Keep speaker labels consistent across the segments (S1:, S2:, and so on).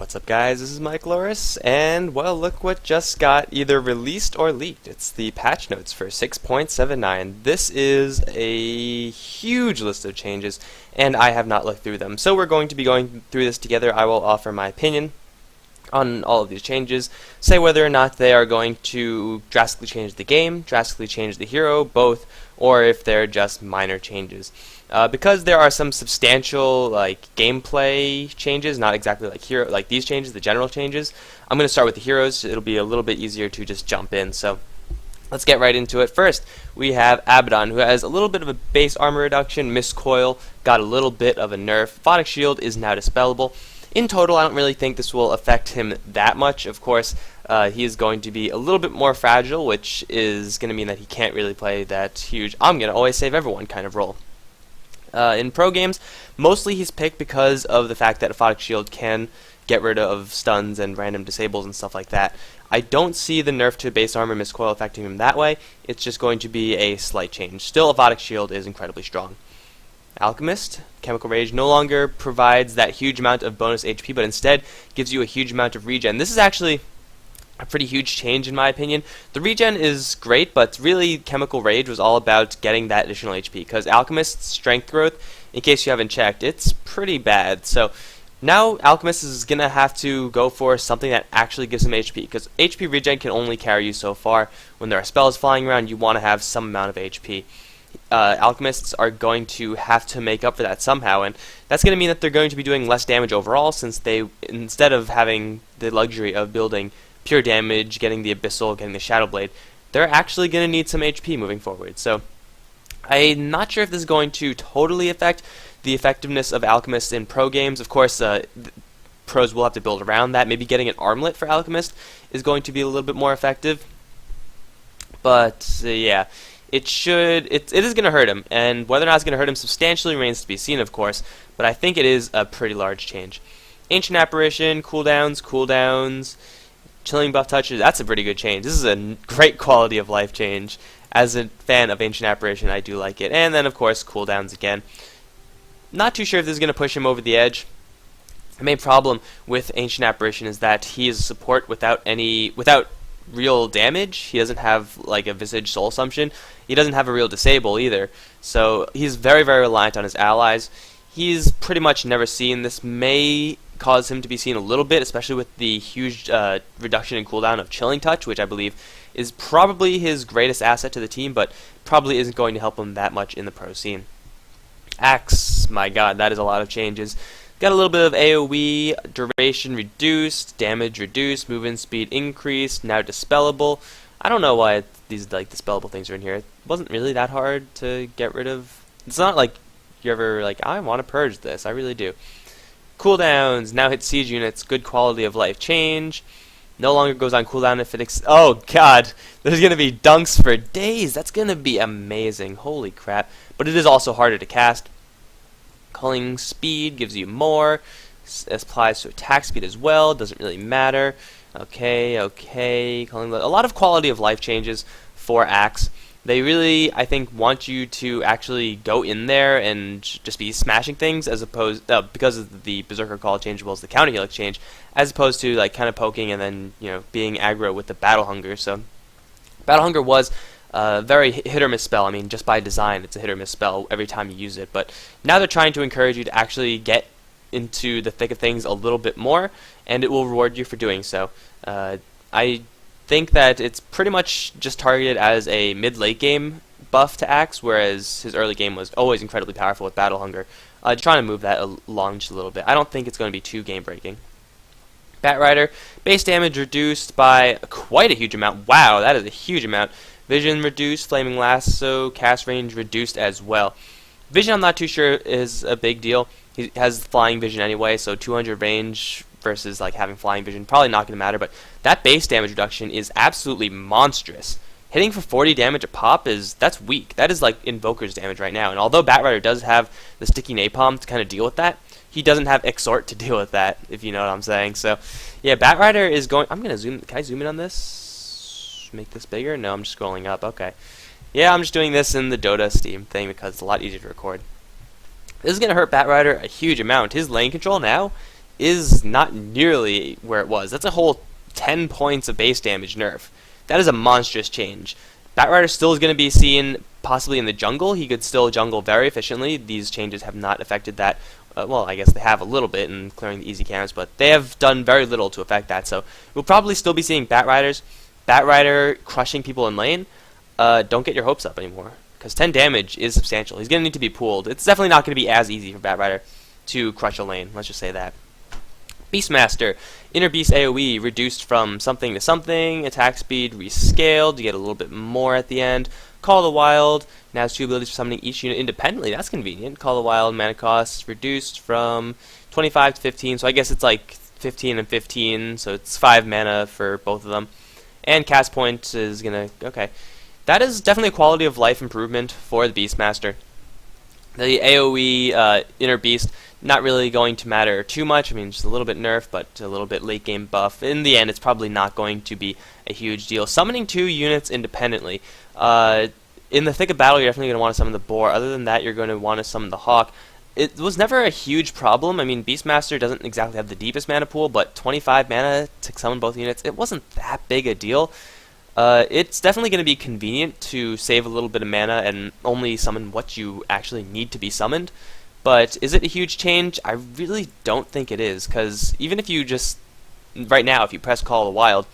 S1: What's up, guys? This is Mike Loris, and well, look what just got either released or leaked. It's the patch notes for 6.79. This is a huge list of changes, and I have not looked through them. So we're going to be going through this together. I will offer my opinion on all of these changes, say whether or not they are going to drastically change the game, drastically change the hero, both, or if they're just minor changes. Because there are some substantial gameplay changes, not exactly like these changes, the general changes, I'm going to start with the heroes. It'll be a little bit easier to just jump in. So let's get right into it. First, we have Abaddon, who has a little bit of a base armor reduction. Miss Coil got a little bit of a nerf. Photic Shield is now dispellable. In total, I don't really think this will affect him that much. Of course, he is going to be a little bit more fragile, which is going to mean that he can't really play that huge "I'm going to always save everyone" kind of role. In pro games, mostly he's picked because of the fact that a Photic Shield can get rid of stuns and random disables and stuff like that. I don't see the nerf to base armor Miss Coil affecting him that way. It's just going to be a slight change. Still, a Photic Shield is incredibly strong. Alchemist, Chemical Rage no longer provides that huge amount of bonus HP, but instead gives you a huge amount of regen. This is actually a pretty huge change in my opinion. The regen is great, but really Chemical Rage was all about getting that additional HP, because Alchemist's strength growth, in case you haven't checked, it's pretty bad. So now Alchemist is going to have to go for something that actually gives him HP, because HP regen can only carry you so far. When there are spells flying around, you want to have some amount of HP. Alchemists are going to have to make up for that somehow, and that's going to mean that they're going to be doing less damage overall, since they, instead of having the luxury of building pure damage, getting the Abyssal, getting the Shadow Blade, they're actually going to need some HP moving forward. So I'm not sure if this is going to totally affect the effectiveness of Alchemists in pro games. Of course, pros will have to build around that. Maybe getting an armlet for Alchemist is going to be a little bit more effective. But yeah, it is going to hurt him, and whether or not it's going to hurt him substantially remains to be seen, of course, but I think it is a pretty large change. Ancient Apparition, cooldowns, Chilling buff touches, that's a pretty good change. This is a great quality of life change. As a fan of Ancient Apparition, I do like it. And then, of course, cooldowns again. Not too sure if this is going to push him over the edge. The main problem with Ancient Apparition is that he is a support without real damage. He doesn't have like a Visage Soul Assumption. He doesn't have a real disable either. So he's very, very reliant on his allies. He's pretty much never seen. This may cause him to be seen a little bit, especially with the huge reduction in cooldown of Chilling Touch, which I believe is probably his greatest asset to the team, but probably isn't going to help him that much in the pro scene. Axe, my god, that is a lot of changes. Got a little bit of AoE, duration reduced, damage reduced, movement speed increased, now dispellable. I don't know why these dispellable things are in here. It wasn't really that hard to get rid of. It's not like you're ever like, I want to purge this. I really do. Cooldowns, now hit siege units, good quality of life change. No longer goes on cooldown if it oh god, there's going to be dunks for days. That's going to be amazing. Holy crap. But it is also harder to cast. Culling speed gives you more. Applies to attack speed as well. Doesn't really matter. Okay. Culling, a lot of quality of life changes for Axe. They really, I think, want you to actually go in there and just be smashing things, as opposed because of the Berserker Call change, as well as the Counter Helix change, as opposed to like kind of poking and then being aggro with the Battle Hunger. So Battle Hunger was a very hit or miss spell. I mean, just by design, it's a hit or miss spell every time you use it. But now they're trying to encourage you to actually get into the thick of things a little bit more, and it will reward you for doing so. I think that it's pretty much just targeted as a mid-late game buff to Axe, whereas his early game was always incredibly powerful with Battle Hunger. Trying to move that along just a little bit. I don't think it's going to be too game-breaking. Batrider, base damage reduced by quite a huge amount. Wow, that is a huge amount. Vision reduced, Flaming Lasso, cast range reduced as well. Vision, I'm not too sure is a big deal. He has flying vision anyway, so 200 range versus like having flying vision, probably not going to matter, but that base damage reduction is absolutely monstrous. Hitting for 40 damage a pop that's weak. That is like Invoker's damage right now, and although Batrider does have the sticky napalm to kind of deal with that, he doesn't have Exhort to deal with that, if you know what I'm saying. So yeah, Batrider is going, I'm going to zoom, can I zoom in on this? Make this bigger? No, I'm just scrolling up, okay. Yeah, I'm just doing this in the Dota Steam thing because it's a lot easier to record. This is going to hurt Batrider a huge amount. His lane control now is not nearly where it was. That's a whole 10 points of base damage nerf. That is a monstrous change. Batrider still is going to be seen possibly in the jungle. He could still jungle very efficiently. These changes have not affected that. Well, I guess they have a little bit in clearing the easy camps, but they have done very little to affect that. So we'll probably still be seeing Batriders. Batrider crushing people in lane. Don't get your hopes up anymore, because 10 damage is substantial. He's going to need to be pooled. It's definitely not going to be as easy for Batrider to crush a lane. Let's just say that. Beastmaster, Inner Beast AoE reduced from something to something, attack speed rescaled, you get a little bit more at the end. Call of the Wild, now has 2 abilities for summoning each unit independently, that's convenient. Call of the Wild, mana cost reduced from 25 to 15, so I guess it's like 15 and 15, so it's 5 mana for both of them. And cast point is gonna, okay. That is definitely a quality of life improvement for the Beastmaster. The AoE Inner Beast, not really going to matter too much. I mean, just a little bit nerf, but a little bit late game buff. In the end, it's probably not going to be a huge deal. Summoning 2 units independently. In the thick of battle, you're definitely going to want to summon the Boar. Other than that, you're going to want to summon the Hawk. It was never a huge problem. I mean, Beastmaster doesn't exactly have the deepest mana pool, but 25 mana to summon both units, it wasn't that big a deal. It's definitely going to be convenient to save a little bit of mana and only summon what you actually need to be summoned. But is it a huge change? I really don't think it is, because even if you just, right now, if you press Call of the Wild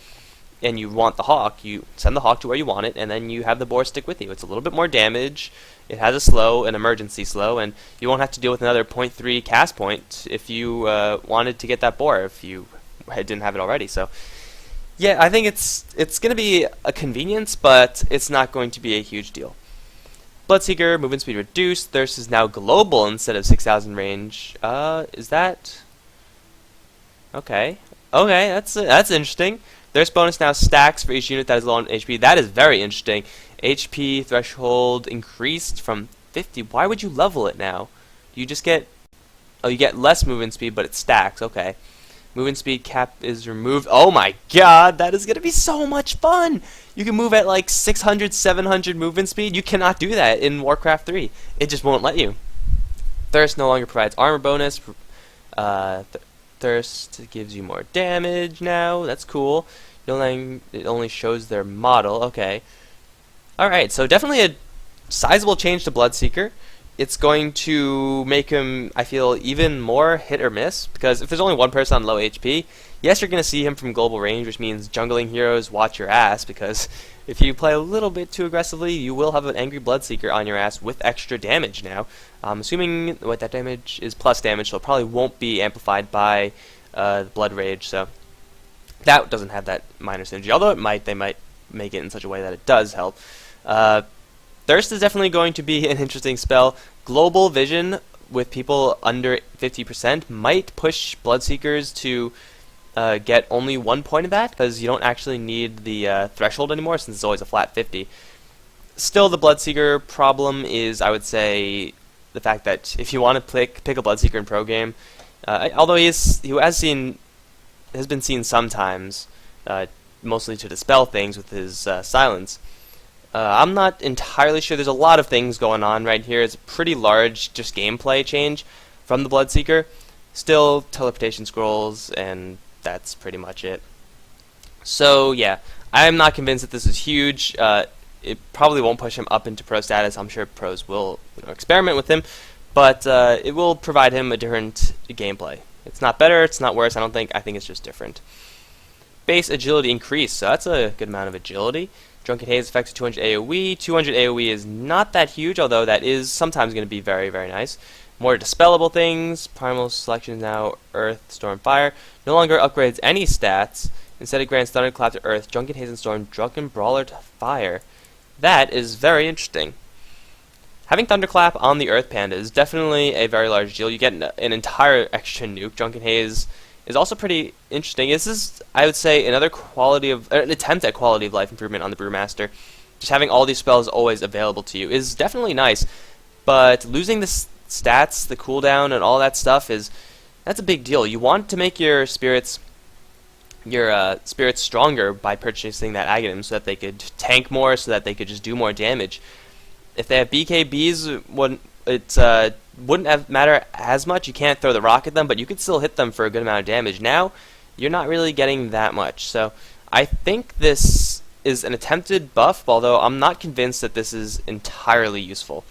S1: and you want the Hawk, you send the Hawk to where you want it, and then you have the Boar stick with you. It's a little bit more damage, it has a slow, an emergency slow, and you won't have to deal with another 0.3 cast point if you wanted to get that Boar, if you didn't have it already. So yeah, I think it's going to be a convenience, but it's not going to be a huge deal. Bloodseeker, movement speed reduced. Thirst is now global instead of 6,000 range. Is that... Okay. Okay, that's interesting. Thirst bonus now stacks for each unit that is low on HP. That is very interesting. HP threshold increased from 50. Why would you level it now? You just get... Oh, you get less movement speed, but it stacks. Okay. Movement speed cap is removed. Oh my god, that is going to be so much fun! You can move at like 600, 700 movement speed. You cannot do that in Warcraft 3. It just won't let you. Thirst no longer provides armor bonus. Thirst gives you more damage now. That's cool. It only shows their model. Okay. Alright, so definitely a sizable change to Bloodseeker. It's going to make him, I feel, even more hit or miss, because if there's only one person on low HP, yes, you're going to see him from global range, which means jungling heroes watch your ass, because if you play a little bit too aggressively, you will have an angry Bloodseeker on your ass with extra damage now. Assuming what that damage is plus damage, so it probably won't be amplified by Blood Rage, so that doesn't have that minor synergy, although it might. They might make it in such a way that it does help. Thirst is definitely going to be an interesting spell. Global Vision with people under 50% might push Bloodseekers to get only 1 point of that, because you don't actually need the threshold anymore, since it's always a flat 50. Still, the Bloodseeker problem is, I would say, the fact that if you want to pick a Bloodseeker in pro game, although he has been seen sometimes, mostly to dispel things with his silence. I'm not entirely sure. There's a lot of things going on right here. It's a pretty large just gameplay change from the Bloodseeker. Still teleportation scrolls, and that's pretty much it. So yeah, I'm not convinced that this is huge. It probably won't push him up into pro status. I'm sure pros will experiment with him, but it will provide him a different gameplay. It's not better, it's not worse, I don't think. I think it's just different. Base agility increase, so that's a good amount of agility. Drunken Haze affects 200 AoE. 200 AoE is not that huge, although that is sometimes going to be very, very nice. More dispellable things. Primal selection is now Earth, Storm, Fire. No longer upgrades any stats. Instead it grants Thunderclap to Earth, Drunken Haze and Storm, Drunken Brawler to Fire. That is very interesting. Having Thunderclap on the Earth Panda is definitely a very large deal. You get an entire extra nuke. Drunken Haze is also pretty interesting. This is, I would say, an attempt at quality of life improvement on the Brewmaster. Just having all these spells always available to you is definitely nice, but losing the stats, the cooldown, and all that stuff that's a big deal. You want to make your spirits stronger by purchasing that item so that they could tank more, so that they could just do more damage. If they have BKBs, it's wouldn't have matter as much. You can't throw the rock at them, but you could still hit them for a good amount of damage. Now, you're not really getting that much. So I think this is an attempted buff, although I'm not convinced that this is entirely useful.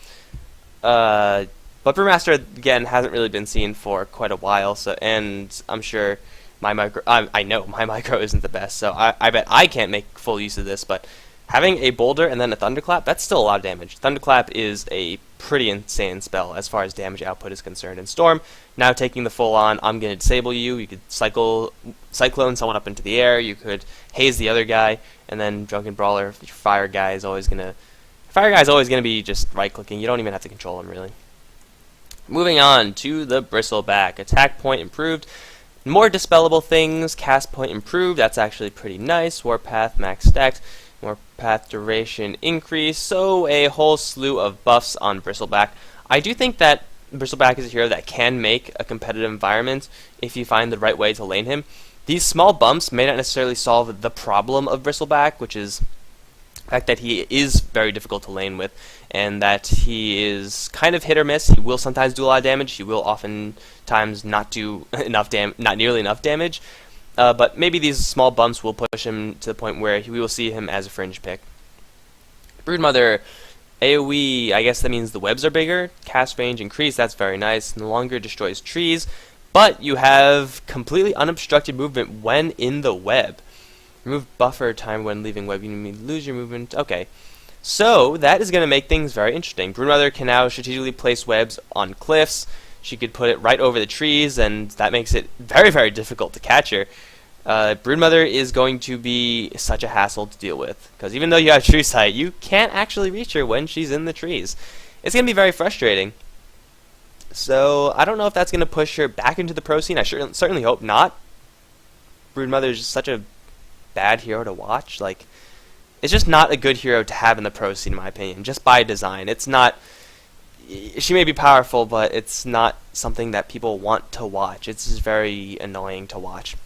S1: But Brewmaster, again, hasn't really been seen for quite a while, so, and I'm sure my micro, I know my micro isn't the best, so I bet I can't make full use of this, but having a Boulder and then a Thunderclap, that's still a lot of damage. Thunderclap is a pretty insane spell as far as damage output is concerned. And Storm, now taking the full on, I'm going to disable you. You could Cyclone someone up into the air. You could haze the other guy, and then Drunken Brawler, your Fire Guy is always going to be just right-clicking. You don't even have to control him, really. Moving on to the Bristleback. Attack point improved. More dispellable things. Cast point improved. That's actually pretty nice. Warpath max stacked. More path duration increase, so a whole slew of buffs on Bristleback. I do think that Bristleback is a hero that can make a competitive environment if you find the right way to lane him. These small bumps may not necessarily solve the problem of Bristleback, which is the fact that he is very difficult to lane with, and that he is kind of hit or miss. He will sometimes do a lot of damage. He will oftentimes not do not nearly enough damage. But maybe these small bumps will push him to the point where we will see him as a fringe pick. Broodmother, AoE, I guess that means the webs are bigger. Cast range increased, that's very nice. No longer destroys trees, but you have completely unobstructed movement when in the web. Remove buffer time when leaving web. You mean lose your movement. Okay. So that is going to make things very interesting. Broodmother can now strategically place webs on cliffs. She could put it right over the trees, and that makes it very, very difficult to catch her. Broodmother is going to be such a hassle to deal with, because even though you have True Sight, you can't actually reach her when she's in the trees. It's going to be very frustrating. So I don't know if that's going to push her back into the pro scene. I certainly hope not. Broodmother is just such a bad hero to watch. Like, it's just not a good hero to have in the pro scene, in my opinion, just by design. It's not... She may be powerful, but it's not something that people want to watch. It's just very annoying to watch.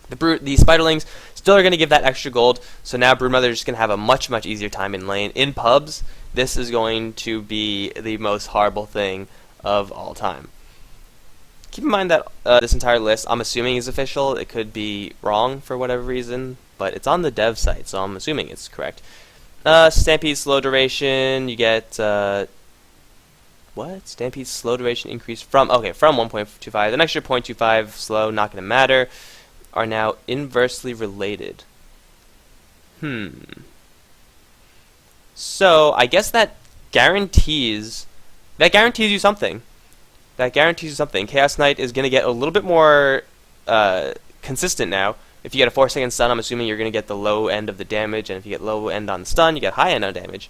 S1: The Spiderlings still are going to give that extra gold, so now Broodmother is just going to have a much, much easier time in lane. In pubs, this is going to be the most horrible thing of all time. Keep in mind that this entire list, I'm assuming, is official. It could be wrong for whatever reason, but it's on the dev site, so I'm assuming it's correct. Stampede slow duration, you get... What? Stampede slow duration increase from 1.25. An extra 0.25 slow, not going to matter, are now inversely related. So I guess that guarantees you something. Chaos Knight is going to get a little bit more consistent now. If you get a 4-second stun, I'm assuming you're going to get the low end of the damage, and if you get low end on the stun, you get high end on damage.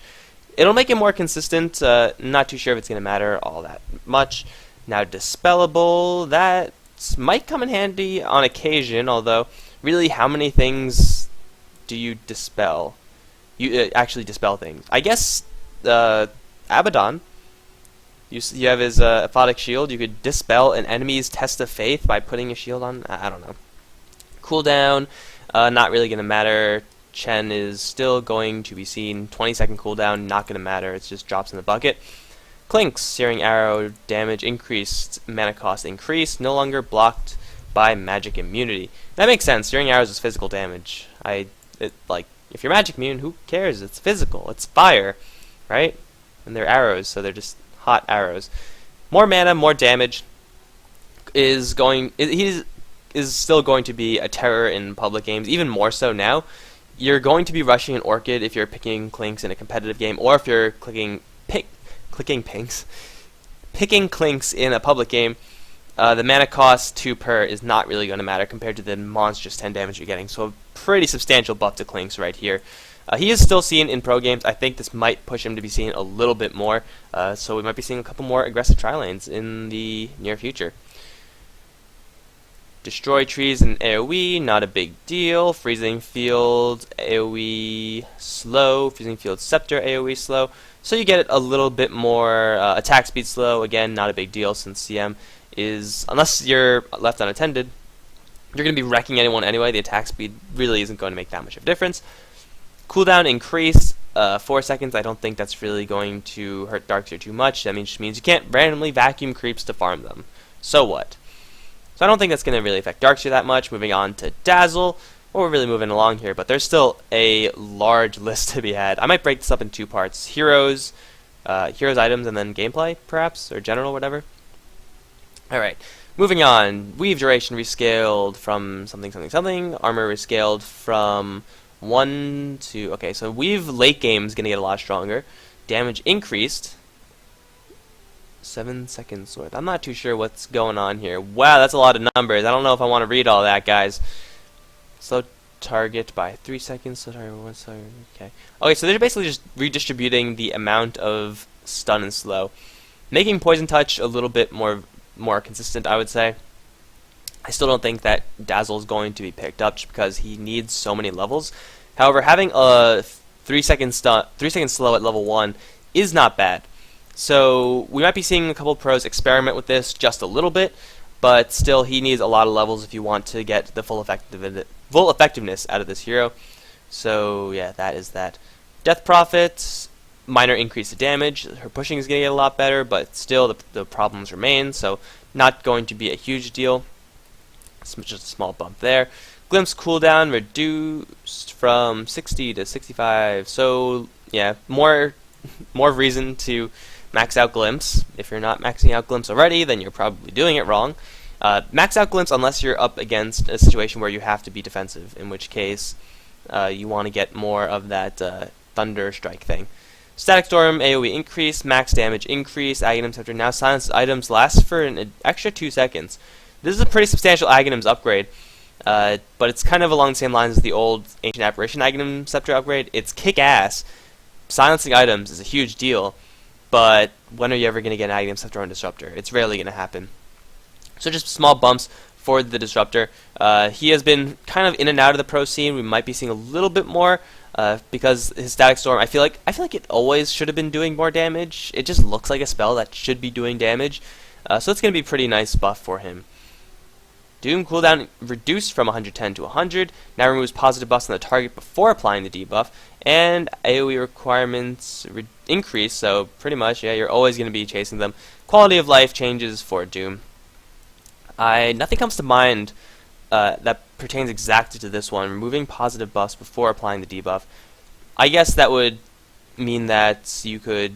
S1: It'll make it more consistent. Not too sure if it's going to matter all that much. Now, Dispellable, that might come in handy on occasion, although really how many things do you dispel? You actually dispel things. I guess Abaddon, you have his Aphotic Shield. You could dispel an enemy's Test of Faith by putting a shield on. I don't know. Cooldown, not really going to matter. Chen is still going to be seen. 20-second cooldown, not going to matter. It just drops in the bucket. Clinks, Searing Arrow, damage increased, mana cost increased, no longer blocked by magic immunity. That makes sense. Searing Arrows is physical damage. If you're magic immune, who cares? It's physical. It's fire, right? And they're arrows, so they're just hot arrows. More mana, more damage is still going to be a terror in public games, even more so now. You're going to be rushing an Orchid if you're picking Clinks in a competitive game, or if you're picking Clinks in a public game. The mana cost 2 per is not really going to matter compared to the monstrous 10 damage you're getting, so a pretty substantial buff to Clinks right here. He is still seen in pro games. I think this might push him to be seen a little bit more, so we might be seeing a couple more aggressive tri-lanes in the near future. Destroy trees and AoE, not a big deal. Freezing Field, AoE slow. Freezing Field Scepter, AoE slow. So you get a little bit more attack speed slow. Again, not a big deal since CM is, unless you're left unattended, you're going to be wrecking anyone anyway. The attack speed really isn't going to make that much of a difference. Cooldown increase. 4 seconds, I don't think that's really going to hurt Darkseer too much. That just means you can't randomly vacuum creeps to farm them. So what? So I don't think that's going to really affect Darkseer that much. Moving on to Dazzle. Well, we're really moving along here, but there's still a large list to be had. I might break this up in 2 parts. Heroes, items, and then gameplay, perhaps, or general, whatever. Alright, moving on. Weave duration rescaled from something, something, something. Armor rescaled from 1 to... Okay, so Weave late game is going to get a lot stronger. Damage increased. 7 seconds worth. I'm not too sure what's going on here. Wow, that's a lot of numbers. I don't know if I want to read all that, guys. Slow target by 3 seconds. Slow target 1 second. Okay. Okay, so they're basically just redistributing the amount of stun and slow, making poison touch a little bit more consistent, I would say. I still don't think that Dazzle is going to be picked up just because he needs so many levels. However, having a 3 second slow at level 1 is not bad. So we might be seeing a couple pros experiment with this just a little bit, but still he needs a lot of levels if you want to get the full effectiveness out of this hero. So yeah, that is that. Death Prophet, minor increase of damage. Her pushing is going to get a lot better, but still the problems remain, so not going to be a huge deal. It's just a small bump there. Glimpse cooldown reduced from 60 to 65, so yeah, more reason to max out Glimpse. If you're not maxing out Glimpse already, then you're probably doing it wrong. Max out Glimpse unless you're up against a situation where you have to be defensive, in which case you want to get more of that Thunder Strike thing. Static Storm, AoE increase, max damage increase, Aghanim's Scepter now silenced items lasts for an extra 2 seconds. This is a pretty substantial Aghanim's upgrade, but it's kind of along the same lines as the old Ancient Apparition Aghanim Scepter upgrade. It's kick-ass. Silencing items is a huge deal, but when are you ever going to get an Aghanim Scepter on Disruptor? It's rarely going to happen. So just small bumps for the Disruptor. He has been kind of in and out of the pro scene. We might be seeing a little bit more because his Static Storm, I feel like it always should have been doing more damage. It just looks like a spell that should be doing damage. So it's going to be a pretty nice buff for him. Doom cooldown reduced from 110 to 100. Now removes positive buffs on the target before applying the debuff. And AoE requirements increase, so pretty much, yeah, you're always going to be chasing them. Quality of life changes for Doom. Nothing comes to mind that pertains exactly to this one. Removing positive buffs before applying the debuff. I guess that would mean that you could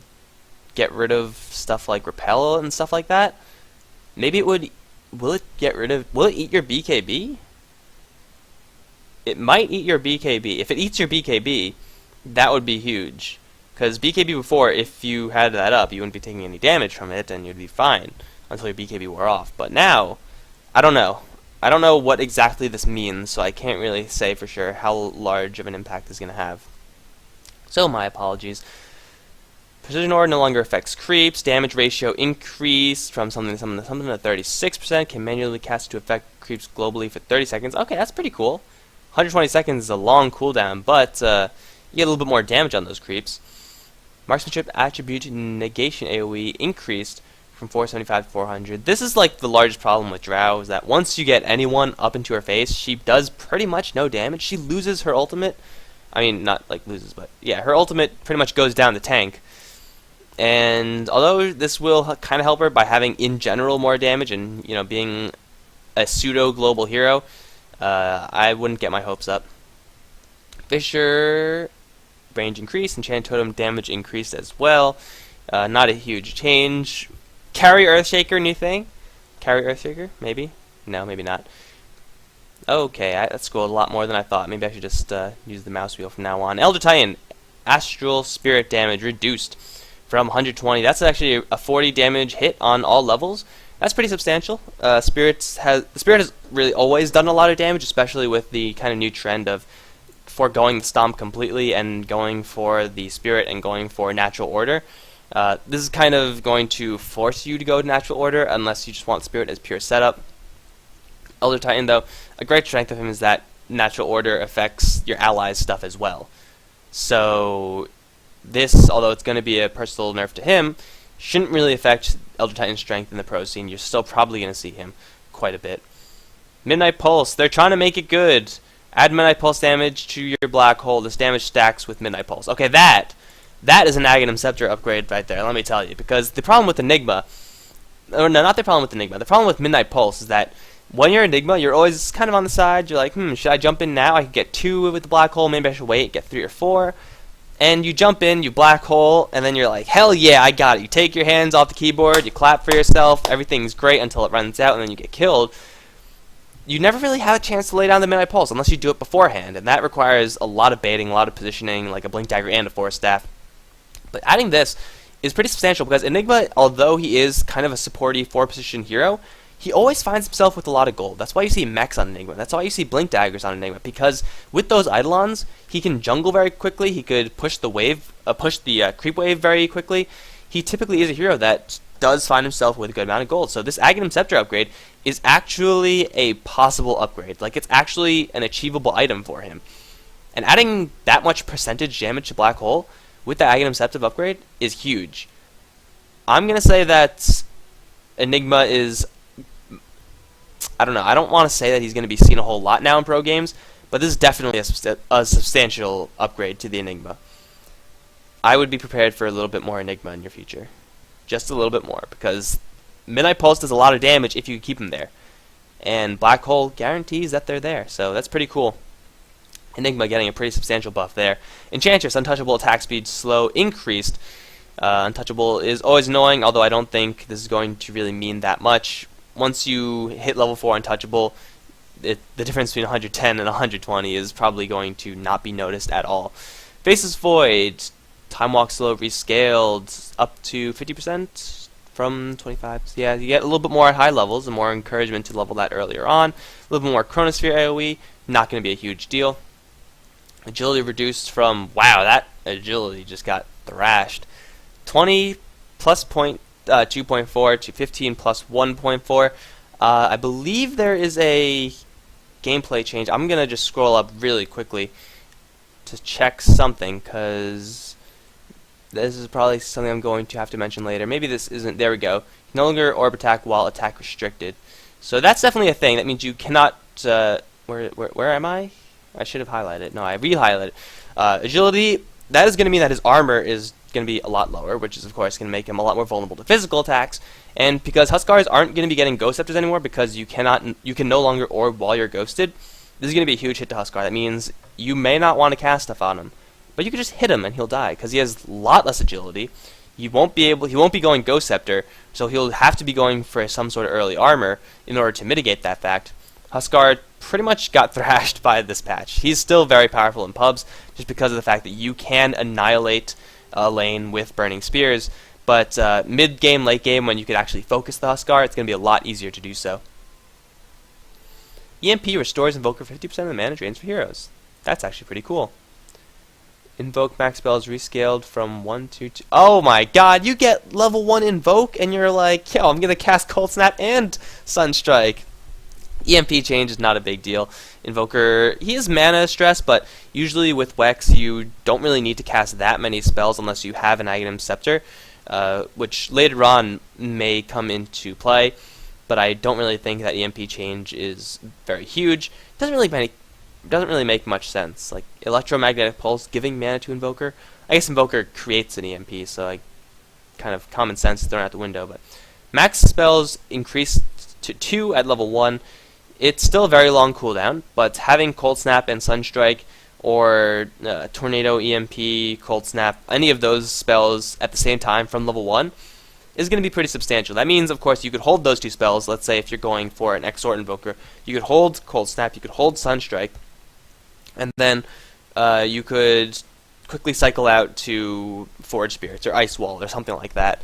S1: get rid of stuff like Repel and stuff like that. Maybe it would... Will it eat your BKB? It might eat your BKB. If it eats your BKB, that would be huge. Because BKB before, if you had that up, you wouldn't be taking any damage from it, and you'd be fine until your BKB wore off. But now, I don't know. I don't know what exactly this means, so I can't really say for sure how large of an impact it's going to have. So my apologies. Precision Aura no longer affects creeps. Damage ratio increased from something to 36%. Can manually cast to affect creeps globally for 30 seconds. Okay, that's pretty cool. 120 seconds is a long cooldown, but you get a little bit more damage on those creeps. Marksmanship attribute negation AoE increased from 475 to 400. This is like the largest problem with Drow, is that once you get anyone up into her face, she does pretty much no damage. She loses her ultimate. I mean, not like loses, but yeah, her ultimate pretty much goes down the tank. And although this will kind of help her by having, in general, more damage and, you know, being a pseudo-global hero, I wouldn't get my hopes up. Fisher, range increased, Enchant Totem damage increased as well. Not a huge change. Carry Earthshaker, new thing? Carry Earthshaker? Maybe? No, maybe not. Okay, that's cool. A lot more than I thought. Maybe I should just use the mouse wheel from now on. Elder Titan, Astral Spirit damage reduced from 120. That's actually a 40 damage hit on all levels. That's pretty substantial. The Spirit has really always done a lot of damage, especially with the kind of new trend of foregoing the Stomp completely and going for the Spirit and going for Natural Order. This is kind of going to force you to go to Natural Order unless you just want Spirit as pure setup. Elder Titan, though, a great strength of him is that Natural Order affects your allies' stuff as well. So this, although it's going to be a personal nerf to him, shouldn't really affect Elder Titan's strength in the pro scene. You're still probably going to see him quite a bit. Midnight Pulse, they're trying to make it good. Add Midnight Pulse damage to your black hole. This damage stacks with Midnight Pulse. Okay, that is an Aghanim Scepter upgrade right there, let me tell you. Because the problem with Enigma, or no, not the problem with Enigma, the problem with Midnight Pulse is that when you're Enigma, you're always kind of on the side. You're like, should I jump in now? I could get 2 with the black hole. Maybe I should wait, get 3 or 4. And you jump in, you black hole, and then you're like, hell yeah, I got it. You take your hands off the keyboard, you clap for yourself, everything's great until it runs out, and then you get killed. You never really have a chance to lay down the Midnight Pulse unless you do it beforehand, and that requires a lot of baiting, a lot of positioning, like a Blink Dagger and a Force Staff. But adding this is pretty substantial because Enigma, although he is kind of a supporty 4-position hero, he always finds himself with a lot of gold. That's why you see mechs on Enigma. That's why you see Blink Daggers on Enigma, because with those Eidolons, he can jungle very quickly. He could push the wave, creep wave very quickly. He typically is a hero that does find himself with a good amount of gold. So this Aghanim Scepter upgrade is actually a possible upgrade. Like, it's actually an achievable item for him. And adding that much percentage damage to Black Hole with the Aghanim Scepter upgrade is huge. I'm going to say that Enigma is, I don't know, I don't want to say that he's going to be seen a whole lot now in pro games, but this is definitely a substantial upgrade to the Enigma. I would be prepared for a little bit more Enigma in your future. Just a little bit more, because Midnight Pulse does a lot of damage if you keep them there. And Black Hole guarantees that they're there, so that's pretty cool. Enigma getting a pretty substantial buff there. Enchantress, Untouchable attack speed slow increased. Untouchable is always annoying, although I don't think this is going to really mean that much. Once you hit level 4 Untouchable, the difference between 110 and 120 is probably going to not be noticed at all. Faceless Void, Time Walk Slow rescaled up to 50% from 25. So yeah, you get a little bit more at high levels and more encouragement to level that earlier on. A little bit more Chronosphere AoE, not going to be a huge deal. Agility reduced from, wow, that agility just got thrashed. 20 plus 2.4 to 15 plus 1.4. I believe there is a gameplay change. I'm going to just scroll up really quickly to check something, because this is probably something I'm going to have to mention later. Maybe this isn't. There we go. No longer orb attack while attack restricted. So that's definitely a thing. That means you cannot. Where am I? I should have highlighted. No, I re-highlighted. Agility. That is going to mean that his armor is going to be a lot lower, which is of course going to make him a lot more vulnerable to physical attacks. And because Huskars aren't going to be getting Ghost Scepters anymore, because you can no longer orb while you're ghosted, this is going to be a huge hit to Huskar. That means you may not want to cast stuff on him, but you can just hit him and he'll die because he has a lot less agility. He won't be going Ghost Scepter, so he'll have to be going for some sort of early armor in order to mitigate that fact. Huskar pretty much got thrashed by this patch. He's still very powerful in pubs just because of the fact that you can annihilate a lane with Burning Spears, but mid-game, late-game, when you could actually focus the Huskar, it's going to be a lot easier to do so. EMP restores Invoker 50% of the mana drains for heroes. That's actually pretty cool. Invoke max spells rescaled from 1 to 2. Oh my god, you get level 1 Invoke and you're like, yo, I'm going to cast Cold Snap and Sunstrike. EMP change is not a big deal. Invoker, he is mana stress, but usually with Wex you don't really need to cast that many spells unless you have an Aghanim Scepter, which later on may come into play, but I don't really think that EMP change is very huge. Doesn't really make much sense. Like Electromagnetic Pulse giving mana to Invoker. I guess Invoker creates an EMP, so kind of common sense is thrown out the window. But max spells increased to 2 at level 1. It's still a very long cooldown, but having Cold Snap and Sunstrike or Tornado, EMP, Cold Snap, any of those spells at the same time from level 1 is going to be pretty substantial. That means, of course, you could hold those two spells. Let's say if you're going for an Exort Invoker, you could hold Cold Snap, you could hold Sunstrike, and then you could quickly cycle out to Forge Spirits or Ice Wall or something like that.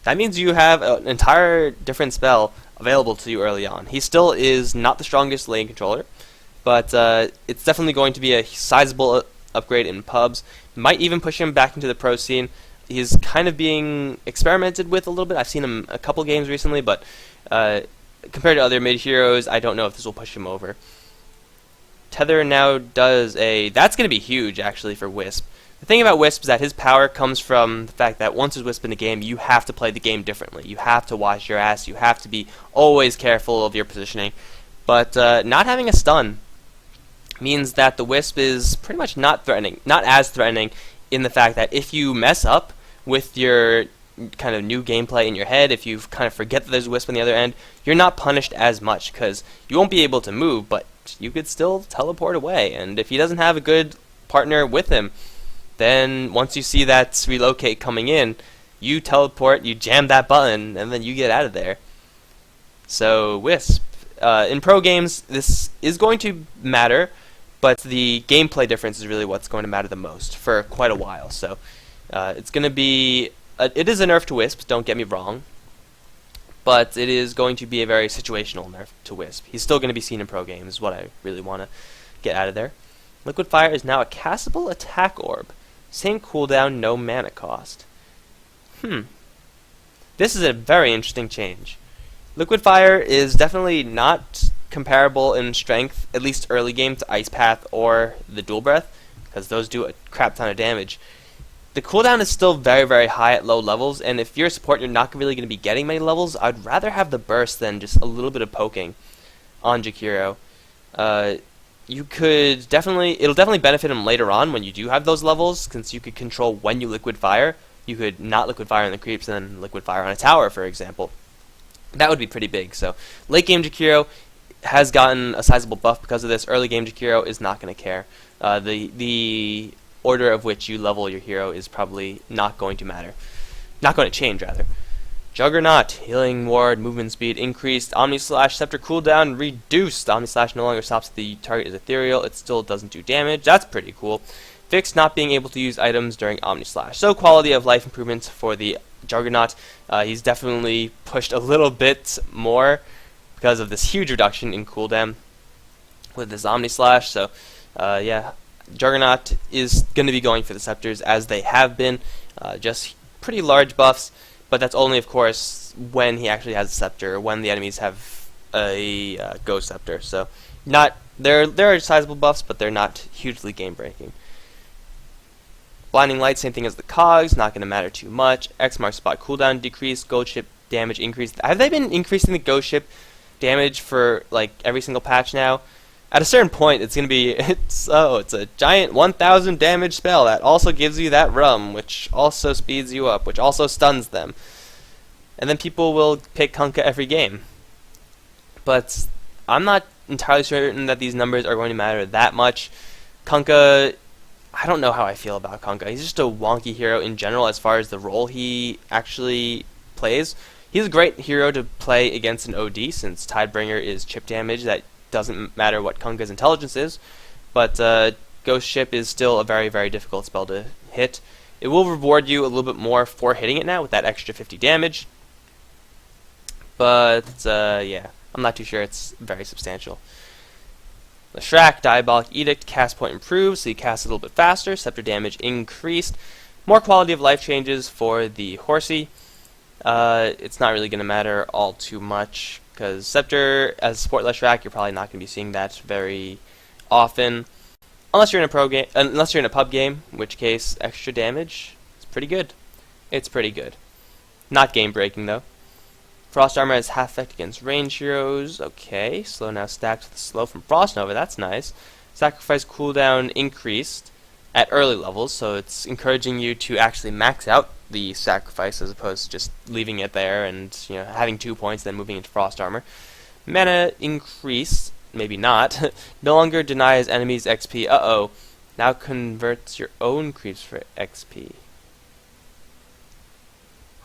S1: That means you have an entire different spell available to you early on. He still is not the strongest lane controller, but it's definitely going to be a sizable upgrade in pubs. Might even push him back into the pro scene. He's kind of being experimented with a little bit. I've seen him a couple games recently, but compared to other mid heroes, I don't know if this will push him over. Tether now does that's going to be huge actually for Wisp. The thing about Wisp is that his power comes from the fact that once there's Wisp in the game, you have to play the game differently. You have to watch your ass. You have to be always careful of your positioning. But not having a stun means that the Wisp is pretty much not as threatening in the fact that if you mess up with your kind of new gameplay in your head, if you kind of forget that there's a Wisp on the other end, you're not punished as much because you won't be able to move, but you could still teleport away. And if he doesn't have a good partner with him, then once you see that relocate coming in, you teleport, you jam that button, and then you get out of there. So Wisp. In pro games, this is going to matter, but the gameplay difference is really what's going to matter the most for quite a while. So it's going to be, it is a nerf to Wisp, don't get me wrong, but it is going to be a very situational nerf to Wisp. He's still going to be seen in pro games, is what I really want to get out of there. Liquid Fire is now a castable attack orb. Same cooldown, no mana cost. This is a very interesting change. Liquid Fire is definitely not comparable in strength, at least early game, to Ice Path or the Dual Breath, because those do a crap ton of damage. The cooldown is still very, very high at low levels, and if you're a support, you're not really going to be getting many levels. I'd rather have the burst than just a little bit of poking on Jakiro. It'll definitely benefit him later on when you do have those levels, since you could control when you Liquid Fire. You could not Liquid Fire on the creeps and then Liquid Fire on a tower, for example. That would be pretty big. So late game Jakiro has gotten a sizable buff because of this. Early game Jakiro is not going to care. The order of which you level your hero is probably not going to matter. Not going to change, rather. Juggernaut, healing ward, movement speed increased, Omni Slash, Scepter cooldown reduced. Omni Slash no longer stops if the target is ethereal. It still doesn't do damage. That's pretty cool. Fixed not being able to use items during Omni Slash. So quality of life improvements for the Juggernaut. He's definitely pushed a little bit more because of this huge reduction in cooldown with this Omni Slash. So yeah, Juggernaut is going to be going for the Scepters as they have been. Just pretty large buffs, but that's only, of course, when he actually has a Scepter, when the enemies have a Ghost Scepter. So there are sizable buffs, but they're not hugely game-breaking. Blinding Light, same thing as the Cogs, not going to matter too much. X marks spot cooldown decreased, Ghost Ship damage increased. Have they been increasing the Ghost Ship damage for like every single patch now? At a certain point, it's going to be, it's a giant 1000 damage spell that also gives you that rum, which also speeds you up, which also stuns them. And then people will pick Kunkka every game. But I'm not entirely certain that these numbers are going to matter that much. Kunkka, I don't know how I feel about Kunkka. He's just a wonky hero in general as far as the role he actually plays. He's a great hero to play against an OD since Tidebringer is chip damage that doesn't matter what Kunkka's intelligence is. But Ghost Ship is still a very, very difficult spell to hit. It will reward you a little bit more for hitting it now with that extra 50 damage. But yeah, I'm not too sure it's very substantial. Leshrac, Diabolic Edict, cast point improved, so you cast a little bit faster, Scepter damage increased, more quality of life changes for the Horsey. It's not really going to matter all too much, because Scepter, as support Leshrac, you're probably not going to be seeing that very often, unless you're in a pub game, in which case extra damage is pretty good. It's pretty good. Not game breaking though. Frost Armor has half effect against range heroes. Okay, slow now stacked with the slow from Frost Nova. That's nice. Sacrifice cooldown increased at early levels, so it's encouraging you to actually max out the sacrifice as opposed to just leaving it there and having 2 points then moving into Frost Armor. Mana increase, maybe not. No longer denies enemies XP. Uh-oh. Now converts your own creeps for XP.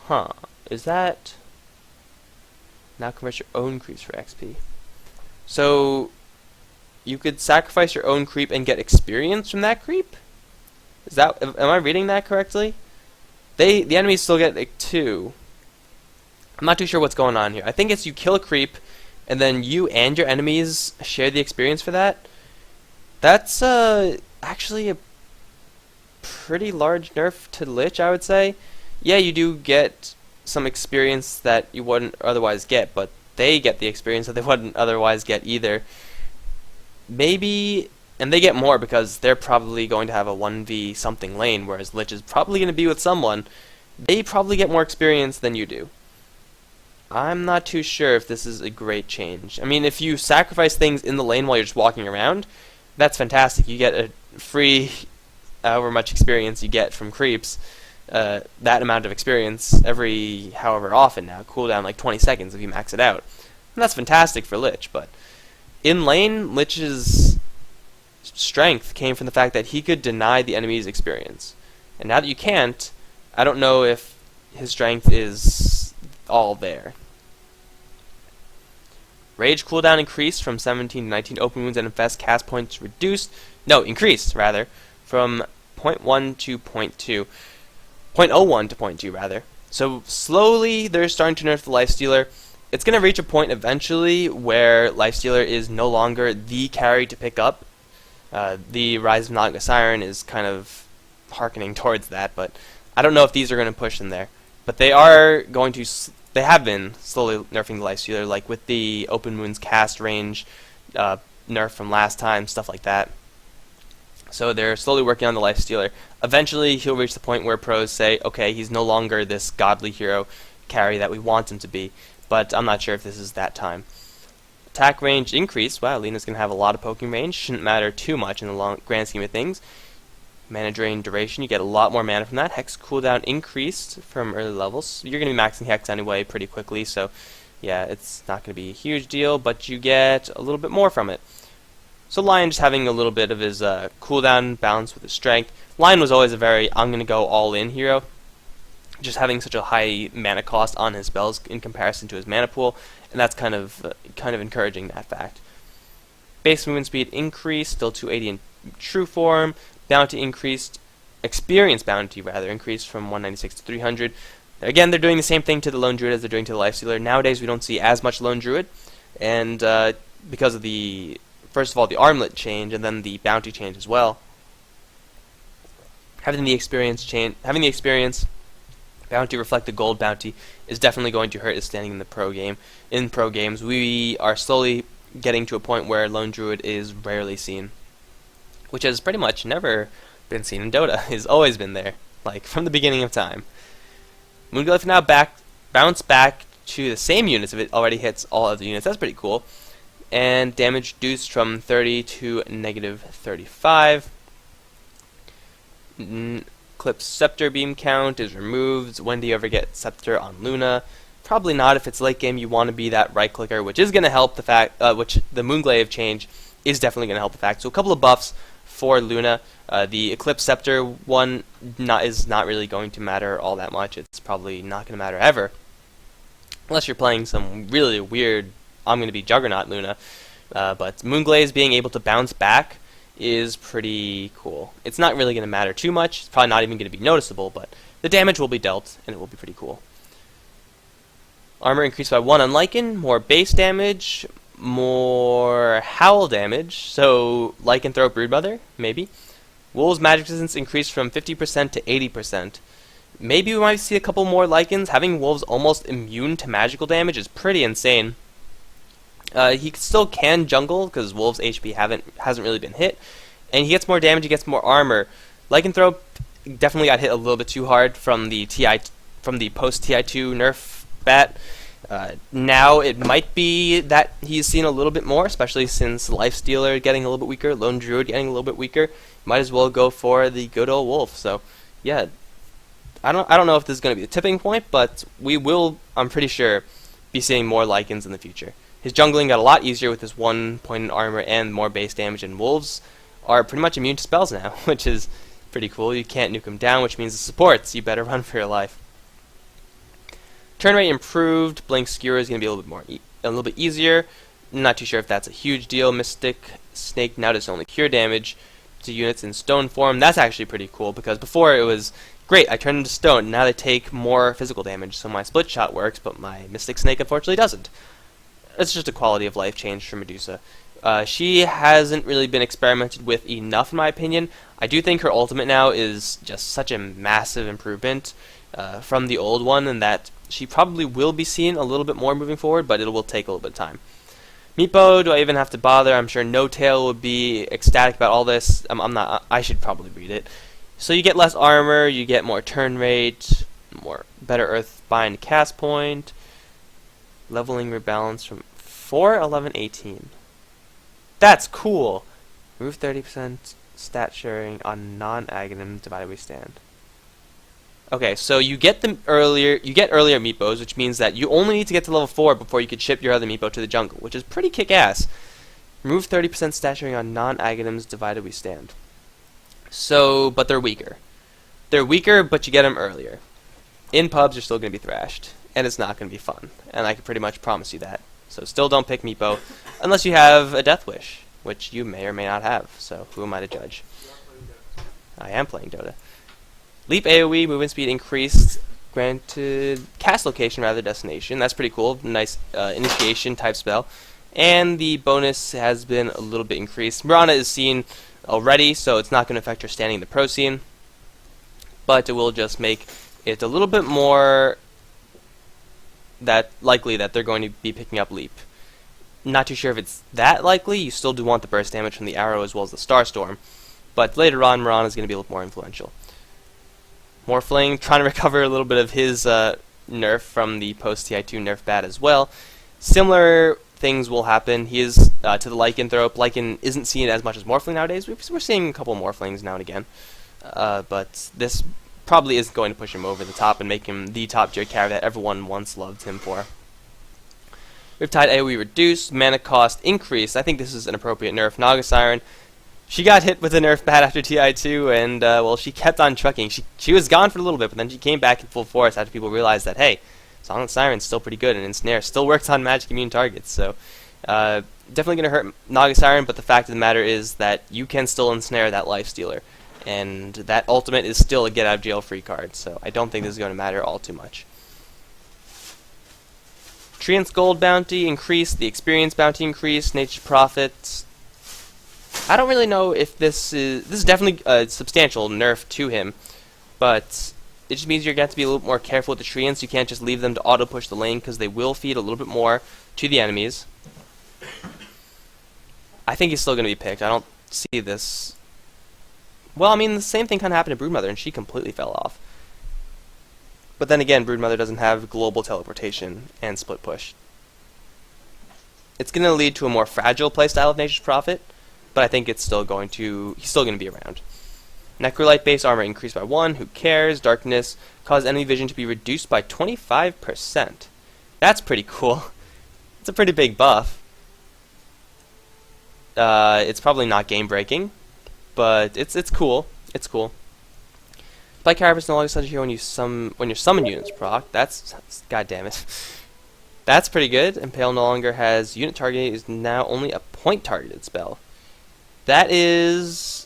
S1: Huh. Is that... Now convert your own creeps for XP. So you could sacrifice your own creep and get experience from that creep? Am I reading that correctly? The enemies still get like 2. I'm not too sure what's going on here. I think it's you kill a creep and then you and your enemies share the experience for that. That's actually a pretty large nerf to Lich, I would say. Yeah, you do get some experience that you wouldn't otherwise get, but they get the experience that they wouldn't otherwise get either. Maybe, and they get more because they're probably going to have a 1v something lane, whereas Lich is probably going to be with someone. They probably get more experience than you do. I'm not too sure if this is a great change. I mean, if you sacrifice things in the lane while you're just walking around, that's fantastic. You get a free however much experience you get from creeps, that amount of experience every however often now, cooldown like 20 seconds if you max it out. And that's fantastic for Lich, but in lane, Lich's strength came from the fact that he could deny the enemy's experience. And now that you can't, I don't know if his strength is all there. Rage cooldown increased from 17 to 19. Open wounds and infest cast points reduced. No, increased, rather. From 0.1 to 0.2. 0.01 to 0.2, rather. So slowly they're starting to nerf the Lifestealer. It's going to reach a point eventually where Lifestealer is no longer the carry to pick up. The Rise of Naga Siren is kind of hearkening towards that, but I don't know if these are going to push them there. But they are going to... They have been slowly nerfing the Lifestealer, like with the Open Wounds cast range nerf from last time, stuff like that. So they're slowly working on the Lifestealer. Eventually, he'll reach the point where pros say, okay, he's no longer this godly hero carry that we want him to be, but I'm not sure if this is that time. Attack range increased. Wow, Lena's going to have a lot of poking range. Shouldn't matter too much in the long grand scheme of things. Mana drain duration, you get a lot more mana from that. Hex cooldown increased from early levels. You're going to be maxing Hex anyway pretty quickly, so yeah, it's not going to be a huge deal, but you get a little bit more from it. So Lion just having a little bit of his cooldown balance with his strength. Lion was always a very I'm going to go all in hero, just having such a high mana cost on his spells in comparison to his mana pool, and that's kind of encouraging that fact. Base movement speed increased, still 280 in true form. Bounty increased, experience bounty rather, increased from 196 to 300. Again, they're doing the same thing to the Lone Druid as they're doing to the Lifestealer. Nowadays, we don't see as much Lone Druid, and because of the, first of all, the armlet change, and then the bounty change as well. Having the experience bounty reflect the gold bounty is definitely going to hurt his standing in the pro game. In pro games, we are slowly getting to a point where Lone Druid is rarely seen, which has pretty much never been seen in Dota. Has always been there, like from the beginning of time. Moonglyph now bounce back to the same units if it already hits all other units. That's pretty cool. And damage reduced from 30 to negative 35. Clip Scepter beam count is removed. When do you ever get Scepter on Luna? Probably not. If it's late game, you want to be that right clicker, which is going to help the fact, which the Moonglaive change is definitely going to help the fact. So a couple of buffs for Luna. The Eclipse Scepter one is not really going to matter all that much. It's probably not going to matter ever, unless you're playing some really weird I'm going to be Juggernaut Luna. But Moonglaze being able to bounce back is pretty cool. It's not really going to matter too much. It's probably not even going to be noticeable, but the damage will be dealt, and it will be pretty cool. Armor increased by 1 on Lycan, more base damage, more howl damage, so Lycanthrope Broodmother, maybe. Wolves' magic resistance increased from 50% to 80%. Maybe we might see a couple more Lycans. Having Wolves almost immune to magical damage is pretty insane. He still can jungle, because Wolves' HP hasn't really been hit, and he gets more damage, he gets more armor. Lycanthrope definitely got hit a little bit too hard from the post TI2 nerf bat. Now it might be that he's seen a little bit more, especially since Lifestealer getting a little bit weaker, Lone Druid getting a little bit weaker. Might as well go for the good old wolf. So yeah, I don't know if this is going to be the tipping point, but we will, I'm pretty sure, be seeing more Lycans in the future. His jungling got a lot easier with his 1 point in armor and more base damage, and wolves are pretty much immune to spells now, which is pretty cool. You can't nuke him down, which means the supports, you better run for your life. Turn rate improved. Blink Skewer is going to be a little bit easier. Not too sure if that's a huge deal. Mystic Snake now does only cure damage to units in stone form. That's actually pretty cool, because before it was great, I turned into stone, and now they take more physical damage, so my split shot works, but my Mystic Snake unfortunately doesn't. It's just a quality of life change for Medusa. She hasn't really been experimented with enough, in my opinion. I do think her ultimate now is just such a massive improvement from the old one, and that she probably will be seen a little bit more moving forward, but it will take a little bit of time. Meepo, do I even have to bother? I'm sure No Tail would be ecstatic about all this. I'm not. I should probably read it. So you get less armor, you get more turn rate, better Earthbind cast point, leveling rebalance from 4, 11, 18. That's cool. Remove 30% stat sharing on non-ag items divided we stand. Okay, so you get earlier meepos, which means that you only need to get to level 4 before you could ship your other meepo to the jungle, which is pretty kick-ass. Remove 30% stat sharing on non-ag items divided we stand. So, but they're weaker. They're weaker, but you get them earlier. In pubs, you're still going to be thrashed, and it's not going to be fun, and I can pretty much promise you that. So still don't pick meepo, unless you have a death wish, which you may or may not have, so who am I to judge? I am playing Dota. Leap AoE, movement speed increased, granted cast location rather than destination. That's pretty cool. Nice initiation type spell. And the bonus has been a little bit increased. Mirana is seen already, so it's not going to affect your standing in the pro scene. But it will just make it a little bit more likely that they're going to be picking up Leap. Not too sure if it's that likely. You still do want the burst damage from the arrow as well as the Starstorm. But later on, Mirana is going to be a little more influential. Morphling, trying to recover a little bit of his nerf from the post-TI2 nerf bat as well. Similar things will happen. He is to the Lycanthrope. Lycan isn't seen as much as Morphling nowadays. We're seeing a couple Morphlings now and again. But this probably isn't going to push him over the top and make him the top tier carry that everyone once loved him for. Riptide AoE reduced, mana cost increased. I think this is an appropriate nerf. Naga Siren, she got hit with a nerf bat after TI2, and well, she kept on trucking. She was gone for a little bit, but then she came back in full force after people realized that, hey, Silent Siren's still pretty good, and Ensnare still works on magic immune targets. So definitely going to hurt Naga Siren, but the fact of the matter is that you can still ensnare that life stealer, and that ultimate is still a get out of jail free card. So I don't think this is going to matter all too much. Treant's gold bounty increased, the experience bounty increased, Nature's Prophet. I don't really know if this is definitely a substantial nerf to him, but it just means you're going to have to be a little more careful with the Treants. You can't just leave them to auto push the lane because they will feed a little bit more to the enemies. I think he's still going to be picked. I don't see this. Well, I mean, the same thing kind of happened to Broodmother, and she completely fell off. But then again, Broodmother doesn't have global teleportation and split push. It's going to lead to a more fragile playstyle of Nature's Prophet, but I think he's still going to be around. Necrolite base armor increased by 1, who cares? Darkness caused enemy vision to be reduced by 25%. That's pretty cool. It's a pretty big buff. It's probably not game breaking, but it's cool. It's cool. Spike Carapace no longer such a hero when your summon units proc. That's god damn it. That's pretty good. Impale no longer has unit targeting, is now only a point targeted spell. That is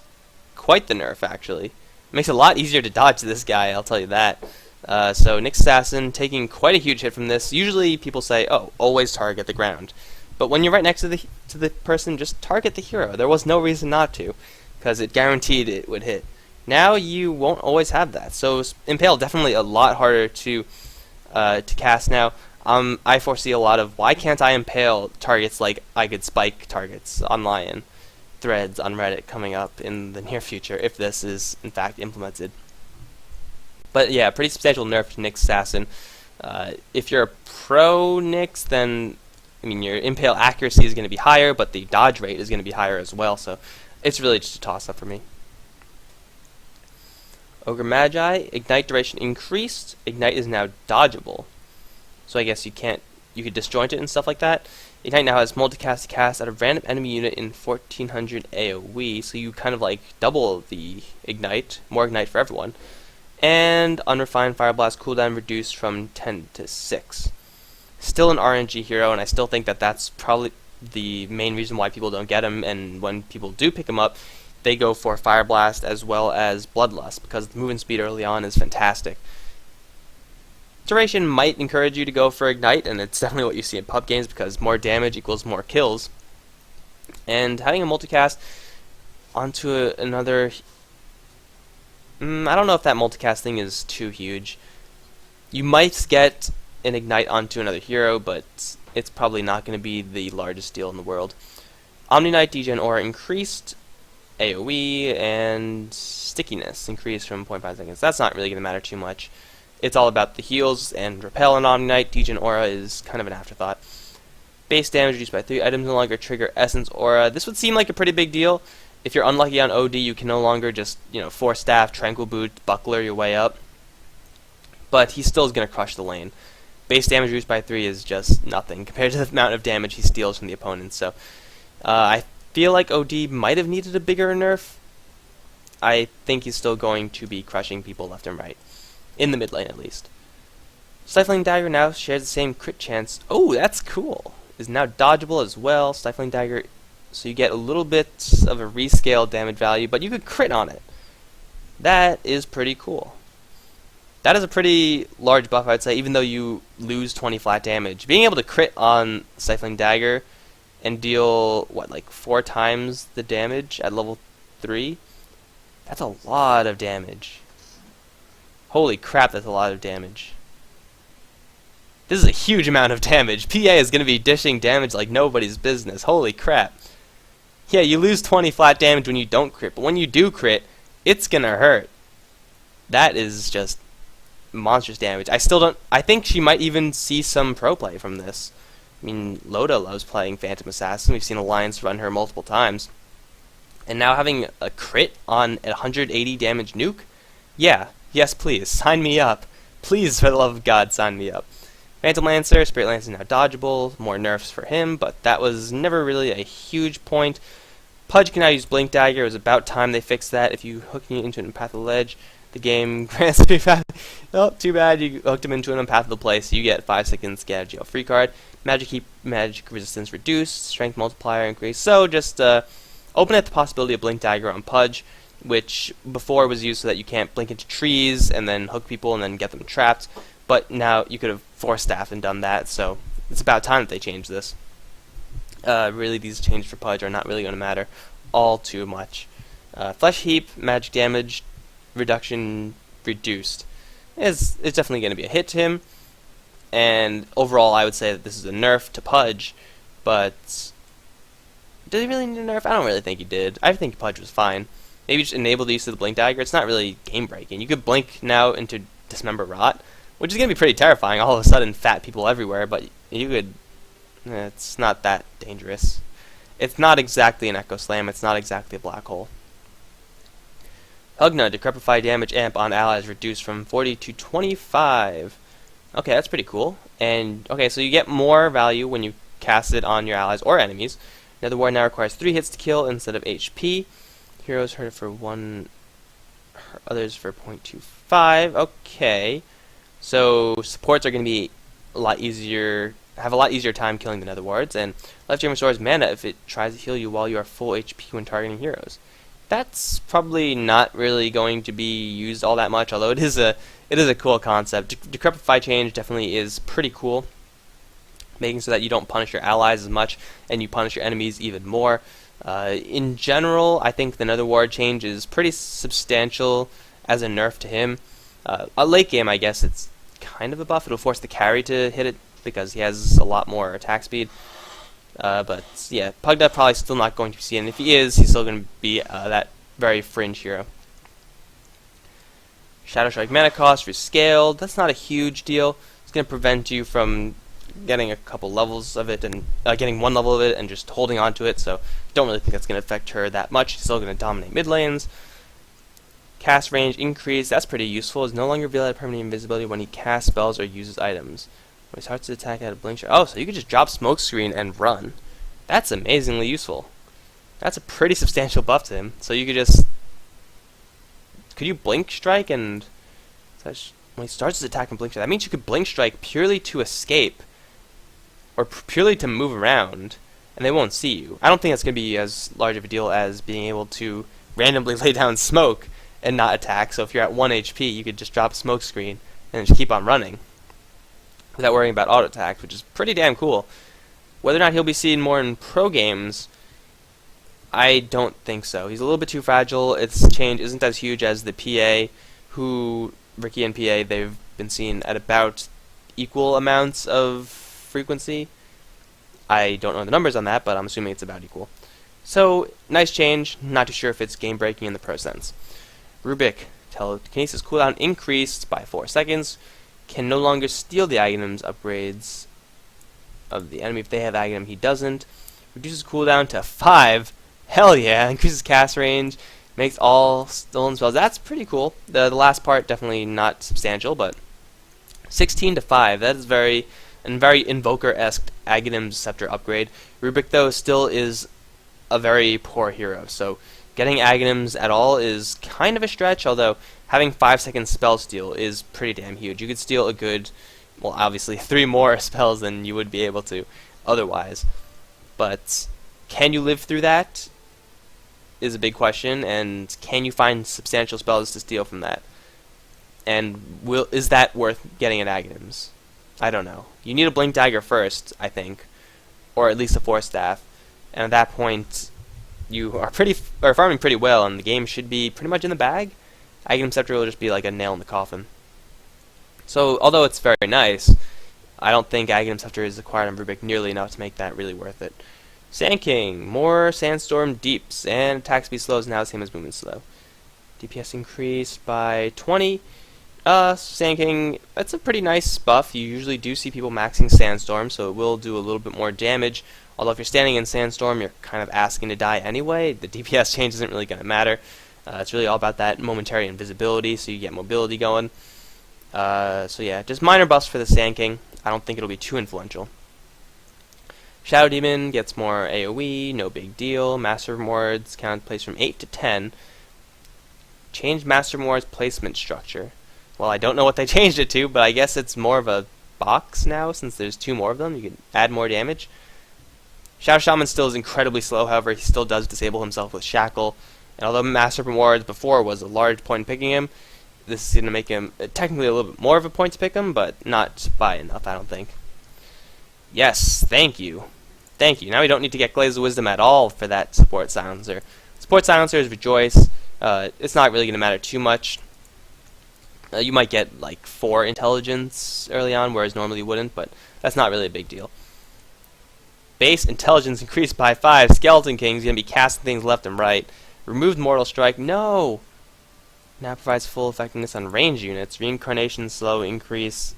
S1: quite the nerf, actually. Makes it a lot easier to dodge this guy, I'll tell you that. So Nyx Assassin taking quite a huge hit from this. Usually people say, oh, always target the ground. But when you're right next to the person, just target the hero. There was no reason not to, because it guaranteed it would hit. Now you won't always have that. So Impale definitely a lot harder to cast now. I foresee a lot of, why can't I Impale targets like I could spike targets on Lion threads on Reddit coming up in the near future if this is in fact implemented. But yeah, pretty substantial nerf to Nyx Assassin. If you're a pro Nyx, then I mean your Impale accuracy is going to be higher, but the dodge rate is going to be higher as well. So it's really just a toss up for me. Ogre Magi, Ignite duration increased. Ignite is now dodgeable. So I guess you could disjoint it and stuff like that. Ignite now has multicast to cast at a random enemy unit in 1400 AoE, so you kind of like double the Ignite, more Ignite for everyone. And Unrefined Fire Blast cooldown reduced from 10 to 6. Still an RNG hero, and I still think that that's probably the main reason why people don't get him, and when people do pick him up, they go for Fire Blast as well as Bloodlust, because the movement speed early on is fantastic. Duration might encourage you to go for Ignite, and it's definitely what you see in pub games, because more damage equals more kills. And having a multicast onto another... I don't know if that multicast thing is too huge. You might get an Ignite onto another hero, but it's probably not going to be the largest deal in the world. Omni Knight Degen Aura increased. AoE and stickiness increased from 0.5 seconds. That's not really going to matter too much. It's all about the heals, and Repel and Omni Knight. Degen Aura is kind of an afterthought. Base damage reduced by 3. Items no longer trigger Essence Aura. This would seem like a pretty big deal. If you're unlucky on OD, you can no longer just, Force Staff, Tranquil Boot, Buckler your way up. But he still is going to crush the lane. Base damage reduced by 3 is just nothing compared to the amount of damage he steals from the opponent. So I feel like OD might have needed a bigger nerf. I think he's still going to be crushing people left and right. In the mid lane, at least. Stifling Dagger now shares the same crit chance. Oh, that's cool. Is now dodgeable as well. Stifling Dagger, so you get a little bit of a rescale damage value, but you could crit on it. That is pretty cool. That is a pretty large buff, I'd say, even though you lose 20 flat damage. Being able to crit on Stifling Dagger and deal, what, like 4 times the damage at level 3? That's a lot of damage. Holy crap, that's a lot of damage. This is a huge amount of damage. PA is going to be dishing damage like nobody's business. Holy crap. Yeah, you lose 20 flat damage when you don't crit, but when you do crit, it's going to hurt. That is just monstrous damage. I think she might even see some pro play from this. I mean, Loda loves playing Phantom Assassin. We've seen Alliance run her multiple times. And now having a crit on a 180 damage nuke? Yeah, yes please, sign me up. Please, for the love of God, sign me up. Phantom Lancer, Spirit Lance is now dodgeable, more nerfs for him, but that was never really a huge point. Pudge can now use Blink Dagger. It was about time they fixed that. If you hook me into an Path of the Ledge, the game grants me oh, too bad, you hooked him into an Path of the Play, so you get 5 seconds get out of jail free card. Magic resistance reduced, strength multiplier increased, so just open up the possibility of Blink Dagger on Pudge, which before was used so that you can't blink into trees and then hook people and then get them trapped. But now you could have Force Staff and done that, so it's about time that they change this. Really, these changes for Pudge are not really going to matter all too much. Flesh Heap, magic damage reduction reduced. It's definitely going to be a hit to him, and overall I would say that this is a nerf to Pudge, but did he really need a nerf? I don't really think he did. I think Pudge was fine. Maybe just enable the use of the Blink Dagger. It's not really game breaking. You could blink now into Dismember Rot, which is going to be pretty terrifying. All of a sudden, fat people everywhere, but you could... it's not that dangerous. It's not exactly an Echo Slam. It's not exactly a Black Hole. Hugna, Decrepify damage amp on allies reduced from 40 to 25. Okay, that's pretty cool. And, okay, so you get more value when you cast it on your allies or enemies. Another ward now requires 3 hits to kill instead of HP. Heroes hurt for 1, others for 0.25. Okay. So supports are going to be a lot easier, have a lot easier time killing the Nether Wards, and Life Gem restores mana if it tries to heal you while you are full HP when targeting heroes. That's probably not really going to be used all that much, although it is a cool concept. Decrepify change definitely is pretty cool, making so that you don't punish your allies as much and you punish your enemies even more. In general, I think the Nether Ward change is pretty substantial as a nerf to him. A late game, I guess it's kind of a buff. It'll force the carry to hit it because he has a lot more attack speed. But yeah, Pugda probably still not going to see it, and if he is, he's still going to be that very fringe hero. Shadow Strike mana cost rescaled. That's not a huge deal. It's going to prevent you from getting a couple levels of it and getting 1 level of it and just holding on to it. So don't really think that's going to affect her that much. She's still going to dominate mid lanes. Cast range increase. That's pretty useful. Is no longer revealed permanent invisibility when he casts spells or uses items. When he starts to attack at a blink shot. Oh, so you could just drop smoke screen and run. That's amazingly useful. That's a pretty substantial buff to him. So you could just... Could you blink strike and... when he starts his attack and blink strike, that means you could blink strike purely to escape. Or purely to move around. And they won't see you. I don't think that's going to be as large of a deal as being able to randomly lay down smoke and not attack. So if you're at 1 HP, you could just drop a smoke screen and just keep on running without worrying about auto attack, which is pretty damn cool. Whether or not he'll be seen more in pro games, I don't think so. He's a little bit too fragile. Its change isn't as huge as the PA, who, Ricky and PA, they've been seen at about equal amounts of frequency. I don't know the numbers on that, but I'm assuming it's about equal. So, nice change. Not too sure if it's game breaking in the pro sense. Rubik, telekinesis cooldown increased by 4 seconds. Can no longer steal the items upgrades of the enemy if they have item he doesn't. Reduces cooldown to 5. Hell yeah, increases cast range, makes all stolen spells. That's pretty cool. The last part definitely not substantial, but 16 to 5. That is very Invoker-esque Aghanim's Scepter upgrade. Rubik though still is a very poor hero, so getting Aghanims at all is kind of a stretch, although having 5-second spell steal is pretty damn huge. You could steal a good, well, obviously 3 more spells than you would be able to otherwise. But can you live through that is a big question, and can you find substantial spells to steal from that? And is that worth getting at Aghanims? I don't know. You need a Blink Dagger first, I think, or at least a Force Staff, and at that point you are farming pretty well, and the game should be pretty much in the bag. Aghanim Scepter will just be like a nail in the coffin. So, although it's very nice, I don't think Aghanim Scepter is acquired on Rubik nearly enough to make that really worth it. Sand King, more Sandstorm Deeps, and attack speed slow is now the same as movement slow. DPS increased by 20. Sand King, that's a pretty nice buff. You usually do see people maxing Sandstorm, so it will do a little bit more damage. Although if you're standing in Sandstorm, you're kind of asking to die anyway. The DPS change isn't really going to matter. It's really all about that momentary invisibility, so you get mobility going. So yeah, just minor buffs for the Sand King. I don't think it'll be too influential. Shadow Demon gets more AoE, no big deal. Master Rewards count place from 8 to 10. Change Master Rewards placement structure. Well, I don't know what they changed it to, but I guess it's more of a box now, since there's 2 more of them. You can add more damage. Shadow Shaman still is incredibly slow, however, he still does disable himself with Shackle. And although Master Rewards before was a large point in picking him, this is going to make him technically a little bit more of a point to pick him, but not by enough, I don't think. Yes, thank you. Thank you. Now we don't need to get Glaze of Wisdom at all for that Support Silencer. Support Silencer is Rejoice. It's not really going to matter too much. You might get like 4 Intelligence early on, whereas normally you wouldn't, but that's not really a big deal. Base Intelligence increased by 5. Skeleton King's going to be casting things left and right. Removed Mortal Strike. No! Now provides full effectiveness on range units. Reincarnation slow increase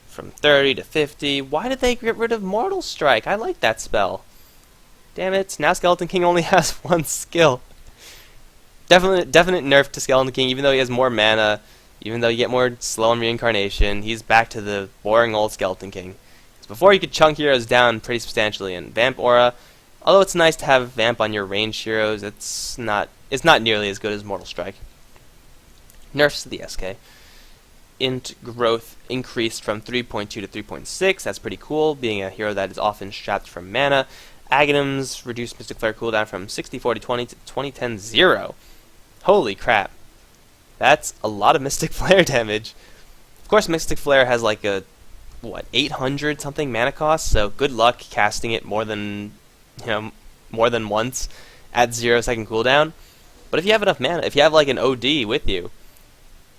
S1: from 30 to 50. Why did they get rid of Mortal Strike? I like that spell. Damn it. Now Skeleton King only has 1 skill. Definite nerf to Skeleton King, even though he has more mana, even though you get more slow on reincarnation. He's back to the boring old Skeleton King. Before you could chunk heroes down pretty substantially, and Vamp Aura, although it's nice to have Vamp on your ranged heroes, it's not nearly as good as Mortal Strike. Nerfs to the SK. Int growth increased from 3.2 to 3.6. That's pretty cool, being a hero that is often strapped from mana. Aghanims reduced Mystic Flare cooldown from 60-40-20 to 20-10-0. Holy crap. That's a lot of Mystic Flare damage. Of course, Mystic Flare has like a 800 something mana cost, so good luck casting it more than once at 0-second cooldown. But if you have enough mana, if you have like an OD with you,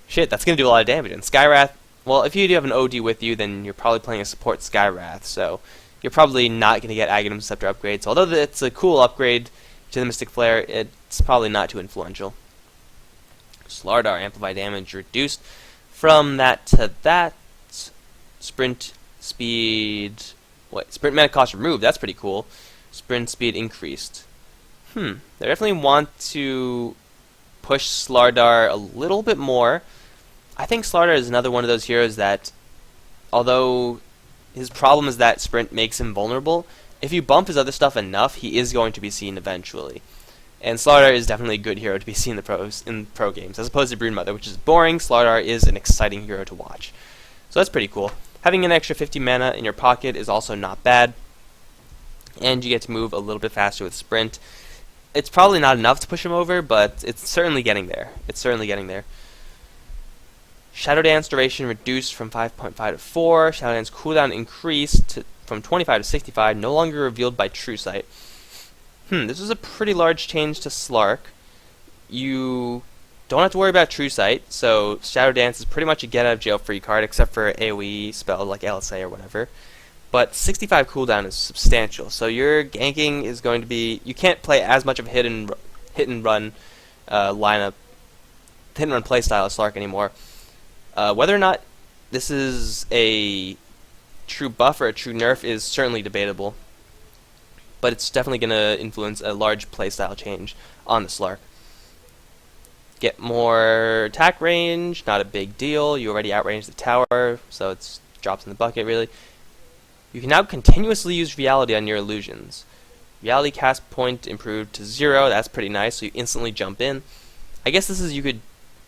S1: shit, that's gonna do a lot of damage. And Skywrath, well, if you do have an OD with you, then you're probably playing a support Skywrath, so you're probably not gonna get Aghanim Scepter upgrades. Although it's a cool upgrade to the Mystic Flare, it's probably not too influential. Slardar amplify damage reduced from that to that. Sprint speed, sprint mana cost removed, that's pretty cool. Sprint speed increased. They definitely want to push Slardar a little bit more. I think Slardar is another one of those heroes that, although his problem is that sprint makes him vulnerable, if you bump his other stuff enough, he is going to be seen eventually. And Slardar is definitely a good hero to be seen in pro games, as opposed to Broodmother, which is boring. Slardar is an exciting hero to watch. So that's pretty cool. Having an extra 50 mana in your pocket is also not bad, and you get to move a little bit faster with Sprint. It's probably not enough to push him over, but it's certainly getting there. Shadow Dance duration reduced from 5.5 to 4. Shadow Dance cooldown increased from 25 to 65, no longer revealed by True Sight. This is a pretty large change to Slark. You don't have to worry about True Sight, so Shadow Dance is pretty much a get-out-of-jail-free card, except for AoE spells like LSA or whatever. But 65 cooldown is substantial, so your ganking is going to be... You can't play as much of a hit and run lineup, hit and run playstyle as Slark anymore. Whether or not this is a true buff or a true nerf is certainly debatable. but it's definitely going to influence a large playstyle change on the Slark. Get more attack range, not a big deal. You already outranged the tower, so it's drops in the bucket really. You can now continuously use reality on your illusions. Reality cast point improved to 0, that's pretty nice, so you instantly jump in. I guess this is you could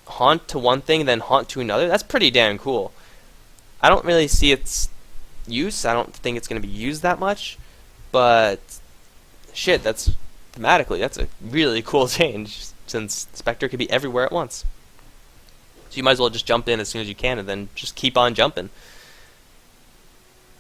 S1: haunt to one thing, then haunt to another. That's pretty damn cool. I don't really see its use. I don't think it's going to be used that much, but shit, that's thematically, that's a really cool change, since Spectre could be everywhere at once. So you might as well just jump in as soon as you can and then just keep on jumping.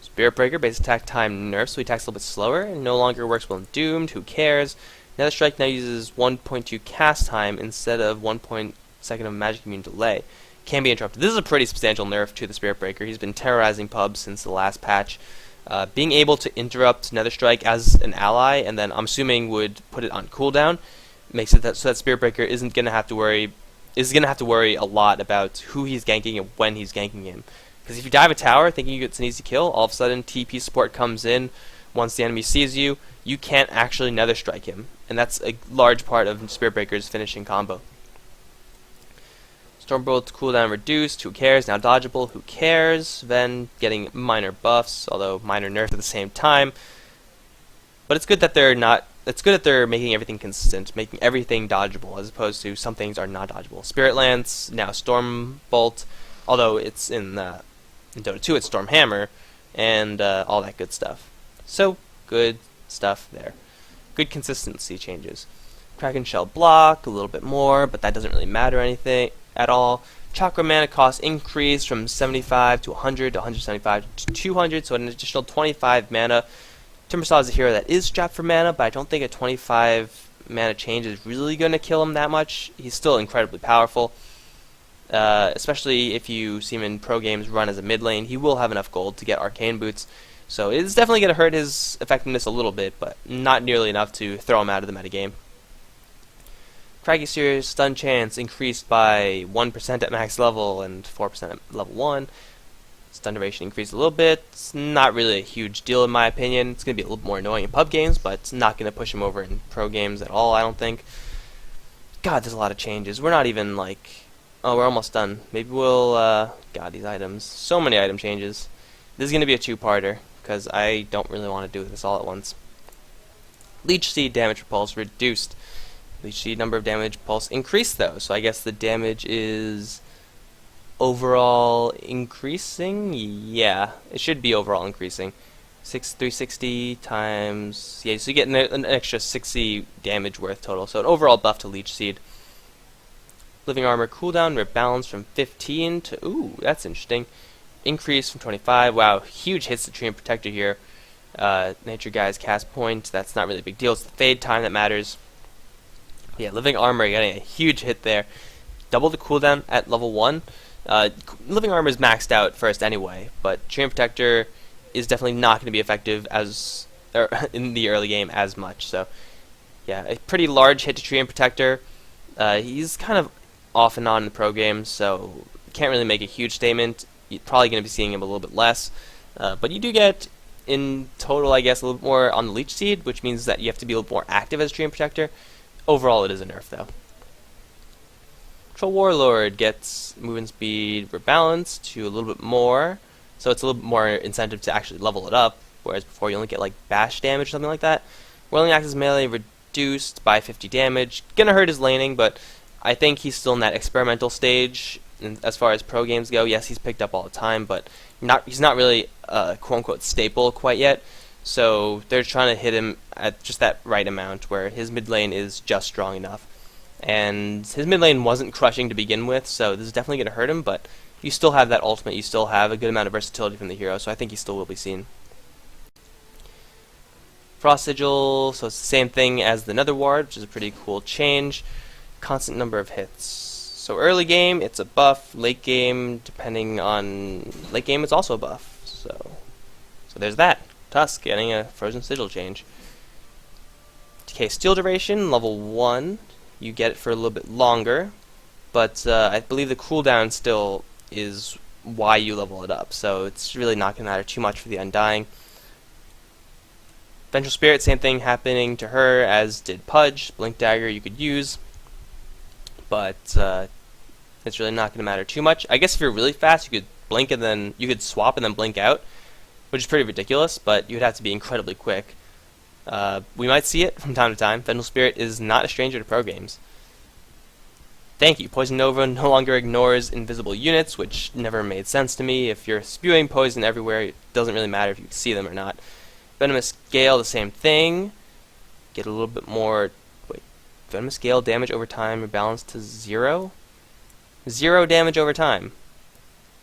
S1: Spirit Breaker, base attack time nerfed, so he attacks a little bit slower and no longer works well in Doomed, who cares. Nether Strike now uses 1.2 cast time instead of 1.2 of magic immune delay. Can be interrupted. This is a pretty substantial nerf to the Spirit Breaker. He's been terrorizing pubs since the last patch. Being able to interrupt Nether Strike as an ally, and then I'm assuming would put it on cooldown, makes it so that Spirit Breaker isn't gonna have to worry a lot about who he's ganking and when he's ganking him. Because if you dive a tower thinking it's an easy kill, all of a sudden TP support comes in. Once the enemy sees you, you can't actually Nether Strike him, and that's a large part of Spirit Breaker's finishing combo. Stormbolt cooldown reduced, who cares? Now dodgeable, who cares? Then getting minor buffs, although minor nerfs at the same time. But it's good that they're making everything consistent, making everything dodgeable, as opposed to some things are not dodgeable. Spirit Lance, now Stormbolt, although it's in Dota 2 it's Stormhammer, and all that good stuff. So, good stuff there. Good consistency changes. Kraken Shell block, a little bit more, but that doesn't really matter anything at all. Chakra mana cost increased from 75 to 100 to 175 to 200, so an additional 25 mana. Timbersaw is a hero that is strapped for mana, but I don't think a 25 mana change is really going to kill him that much. He's still incredibly powerful, especially if you see him in pro games run as a mid lane. He will have enough gold to get arcane boots, so it's definitely going to hurt his effectiveness a little bit, but not nearly enough to throw him out of the metagame. Craggy Seer's stun chance increased by 1% at max level and 4% at level 1. Stun duration increased a little bit. It's not really a huge deal in my opinion. It's going to be a little more annoying in pub games, but it's not going to push him over in pro games at all, I don't think. God, there's a lot of changes. We're not even like... Oh, we're almost done. Maybe we'll... God, these items. So many item changes. This is going to be a two-parter, because I don't really want to do this all at once. Leech Seed damage repulse reduced. Leech Seed number of damage pulse increased though, so I guess the damage is overall increasing? Yeah, it should be overall increasing. 360 times... Yeah, so you get an extra 60 damage worth total, so an overall buff to Leech Seed. Living Armor cooldown rebalance from 15 to... Ooh, that's interesting. Increase from 25. Wow, huge hits to Treant Protector here. Nature Guy's cast point, that's not really a big deal. It's the fade time that matters. Yeah, Living Armor getting a huge hit there. Double the cooldown at level 1. Living Armor is maxed out first anyway, but Treant Protector is definitely not going to be effective as in the early game as much. So, yeah, a pretty large hit to Treant Protector. He's kind of off and on in the pro game, so can't really make a huge statement. You're probably going to be seeing him a little bit less. But you do get, in total, I guess, a little bit more on the Leech Seed, which means that you have to be a little more active as Treant Protector. Overall, it is a nerf, though. Troll Warlord gets movement speed rebalanced to a little bit more, so it's a little bit more incentive to actually level it up, whereas before you only get like bash damage or something like that. Whirling Axe's melee reduced by 50 damage. Gonna hurt his laning, but I think he's still in that experimental stage. And as far as pro games go, yes, he's picked up all the time, but he's not really a quote-unquote staple quite yet. So they're trying to hit him at just that right amount where his mid lane is just strong enough. And his mid lane wasn't crushing to begin with, so this is definitely going to hurt him, but you still have that ultimate, you still have a good amount of versatility from the hero, so I think he still will be seen. Frost Sigil, so it's the same thing as the Nether Ward, which is a pretty cool change. Constant number of hits. So early game, it's a buff. Late game, depending on... Late game, it's also a buff. So there's that. Tusk getting a Frozen Sigil change. Decay Steel duration, level 1. You get it for a little bit longer, but I believe the cooldown still is why you level it up, so it's really not going to matter too much for the Undying. Vengeful Spirit, same thing happening to her as did Pudge. Blink Dagger you could use, but it's really not going to matter too much. I guess if you're really fast, you could blink and then you could swap and then blink out, which is pretty ridiculous, but you'd have to be incredibly quick. We might see it from time to time. Vengeful Spirit is not a stranger to pro games. Thank you. Poison Nova no longer ignores invisible units, which never made sense to me. If you're spewing poison everywhere, it doesn't really matter if you see them or not. Venomous Gale, the same thing. Get a little bit more... Wait. Venomous Gale, damage over time rebalanced to 0? 0 damage over time.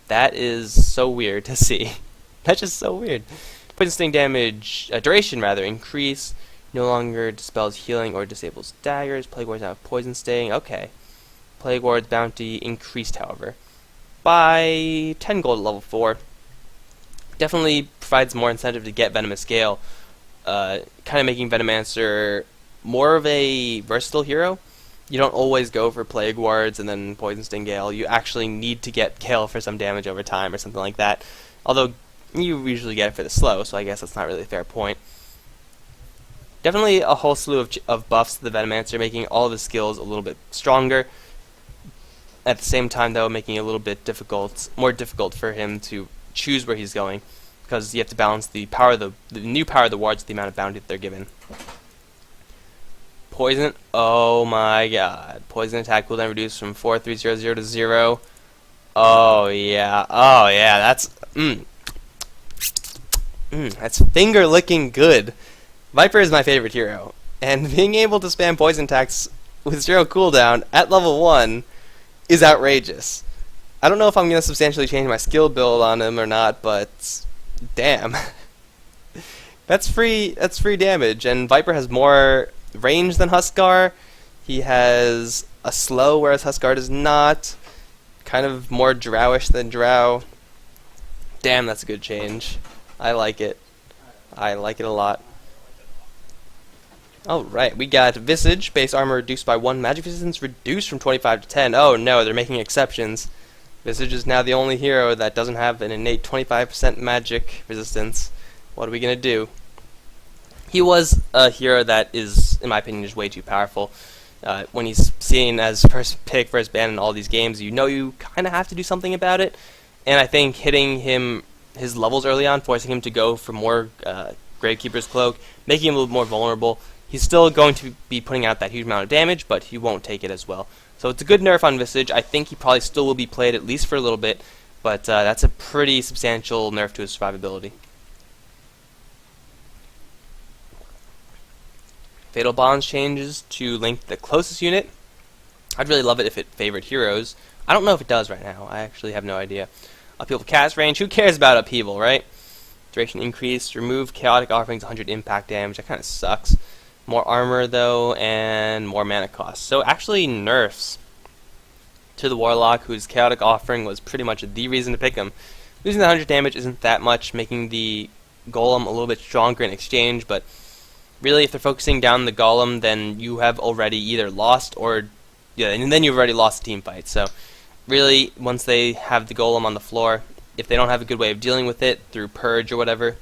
S1: That is so weird to see. That's just so weird. Poison Sting damage, duration rather, increase. No longer dispels healing or disables daggers. Plague Wards now have Poison Sting. Okay. Plague Ward's bounty increased, however, by 10 gold at level 4. Definitely provides more incentive to get Venomous Gale, kind of making Venomancer more of a versatile hero. You don't always go for Plague Wards and then Poison Sting Gale. You actually need to get Gale for some damage over time or something like that. Although you usually get it for the slow, so I guess that's not really a fair point. Definitely a whole slew of buffs to the Venomancer, making all of his skills a little bit stronger. At the same time, though, making it a little bit more difficult for him to choose where he's going, because you have to balance the power of the new power of the wards with the amount of bounty that they're given. Poison, oh my god. Poison attack cooldown reduced from 4300 to 0. Oh yeah, that's finger licking good. Viper is my favorite hero, and being able to spam poison attacks with 0 cooldown at level 1 is outrageous. I don't know if I'm going to substantially change my skill build on him or not, but damn. That's free damage, and Viper has more range than Huskar. He has a slow, whereas Huskar does not. Kind of more drowish than Drow. Damn, that's a good change. I like it. I like it a lot. Alright, we got Visage, base armor reduced by 1, magic resistance reduced from 25 to 10. Oh no, they're making exceptions. Visage is now the only hero that doesn't have an innate 25% magic resistance. What are we gonna do? He was a hero that is, in my opinion, just way too powerful. When he's seen as first pick, first ban in all these games, you know you kind of have to do something about it. And I think hitting him, his levels early on, forcing him to go for more Gravekeeper's Cloak, making him a little more vulnerable. He's still going to be putting out that huge amount of damage, but he won't take it as well. So it's a good nerf on Visage. I think he probably still will be played at least for a little bit, but that's a pretty substantial nerf to his survivability. Fatal Bonds changes to link the closest unit. I'd really love it if it favored heroes. I don't know if it does right now. I actually have no idea. Upheaval cast range. Who cares about upheaval, right? Duration increase. Remove chaotic offerings 100 impact damage. That kind of sucks. More armor though, and more mana cost. So actually nerfs to the Warlock, whose chaotic offering was pretty much the reason to pick him. Losing the 100 damage isn't that much, making the Golem a little bit stronger in exchange, but really if they're focusing down the Golem, then you have already either lost or and then you've already lost the team fight. So really, once they have the Golem on the floor, if they don't have a good way of dealing with it through Purge or whatever,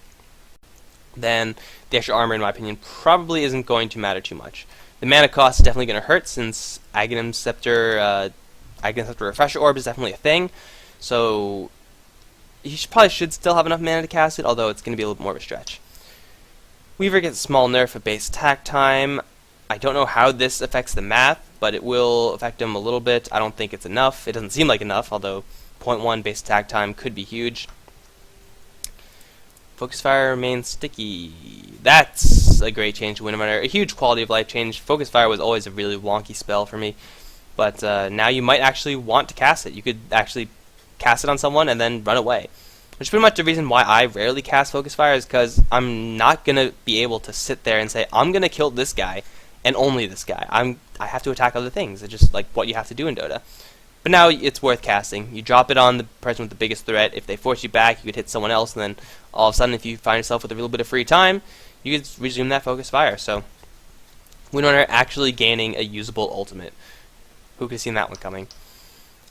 S1: then the extra armor, in my opinion, probably isn't going to matter too much. The mana cost is definitely going to hurt, since Aghanim Scepter Refresher Orb is definitely a thing. So he probably should still have enough mana to cast it, although it's going to be a little bit more of a stretch. Weaver gets a small nerf of base attack time. I don't know how this affects the math, but it will affect him a little bit. I don't think it's enough. It doesn't seem like enough, although 0.1 base attack time could be huge. Focus Fire remains sticky. That's a great change to Winterminer. A huge quality of life change. Focus Fire was always a really wonky spell for me, but now you might actually want to cast it. You could actually cast it on someone and then run away. Which is pretty much the reason why I rarely cast Focus Fire, is because I'm not going to be able to sit there and say, I'm going to kill this guy, and only this guy. I have to attack other things. It's just like what you have to do in Dota. But now it's worth casting. You drop it on the person with the biggest threat. If they force you back, you could hit someone else, and then all of a sudden, if you find yourself with a little bit of free time, you could resume that Focus Fire. So, Windrunner actually gaining a usable ultimate. Who could have seen that one coming?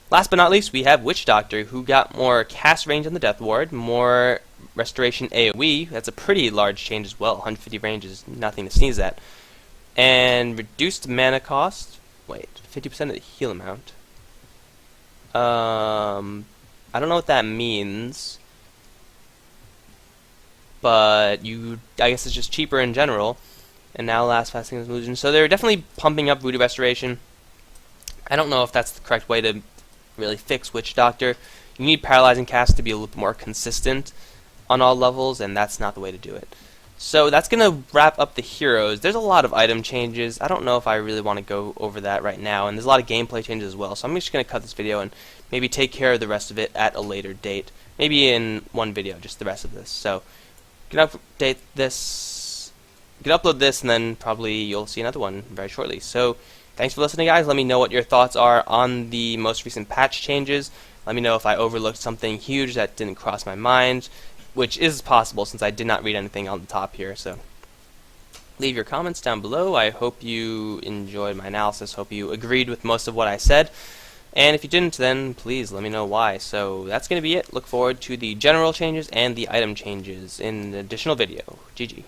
S1: Last but not least, we have Witch Doctor, who got more cast range on the Death Ward, more restoration AoE. That's a pretty large change as well. 150 range is nothing to sneeze at. And reduced mana cost. Wait, 50% of the heal amount. I don't know what that means, but I guess it's just cheaper in general. And now last fasting illusion. So they're definitely pumping up Voodoo Restoration. I don't know if that's the correct way to really fix Witch Doctor. You need Paralyzing Cast to be a little bit more consistent on all levels, and that's not the way to do it. So that's going to wrap up the heroes. There's a lot of item changes. I don't know if I really want to go over that right now, and there's a lot of gameplay changes as well. So I'm just going to cut this video and maybe take care of the rest of it at a later date. Maybe in one video, just the rest of this. So you can update this, you can upload this, and then probably you'll see another one very shortly. So thanks for listening, guys. Let me know what your thoughts are on the most recent patch changes. Let me know if I overlooked something huge that didn't cross my mind, which is possible since I did not read anything on the top here. So leave your comments down below. I hope you enjoyed my analysis. Hope you agreed with most of what I said. And if you didn't, then please let me know why. So that's going to be it. Look forward to the general changes and the item changes in an additional video. GG.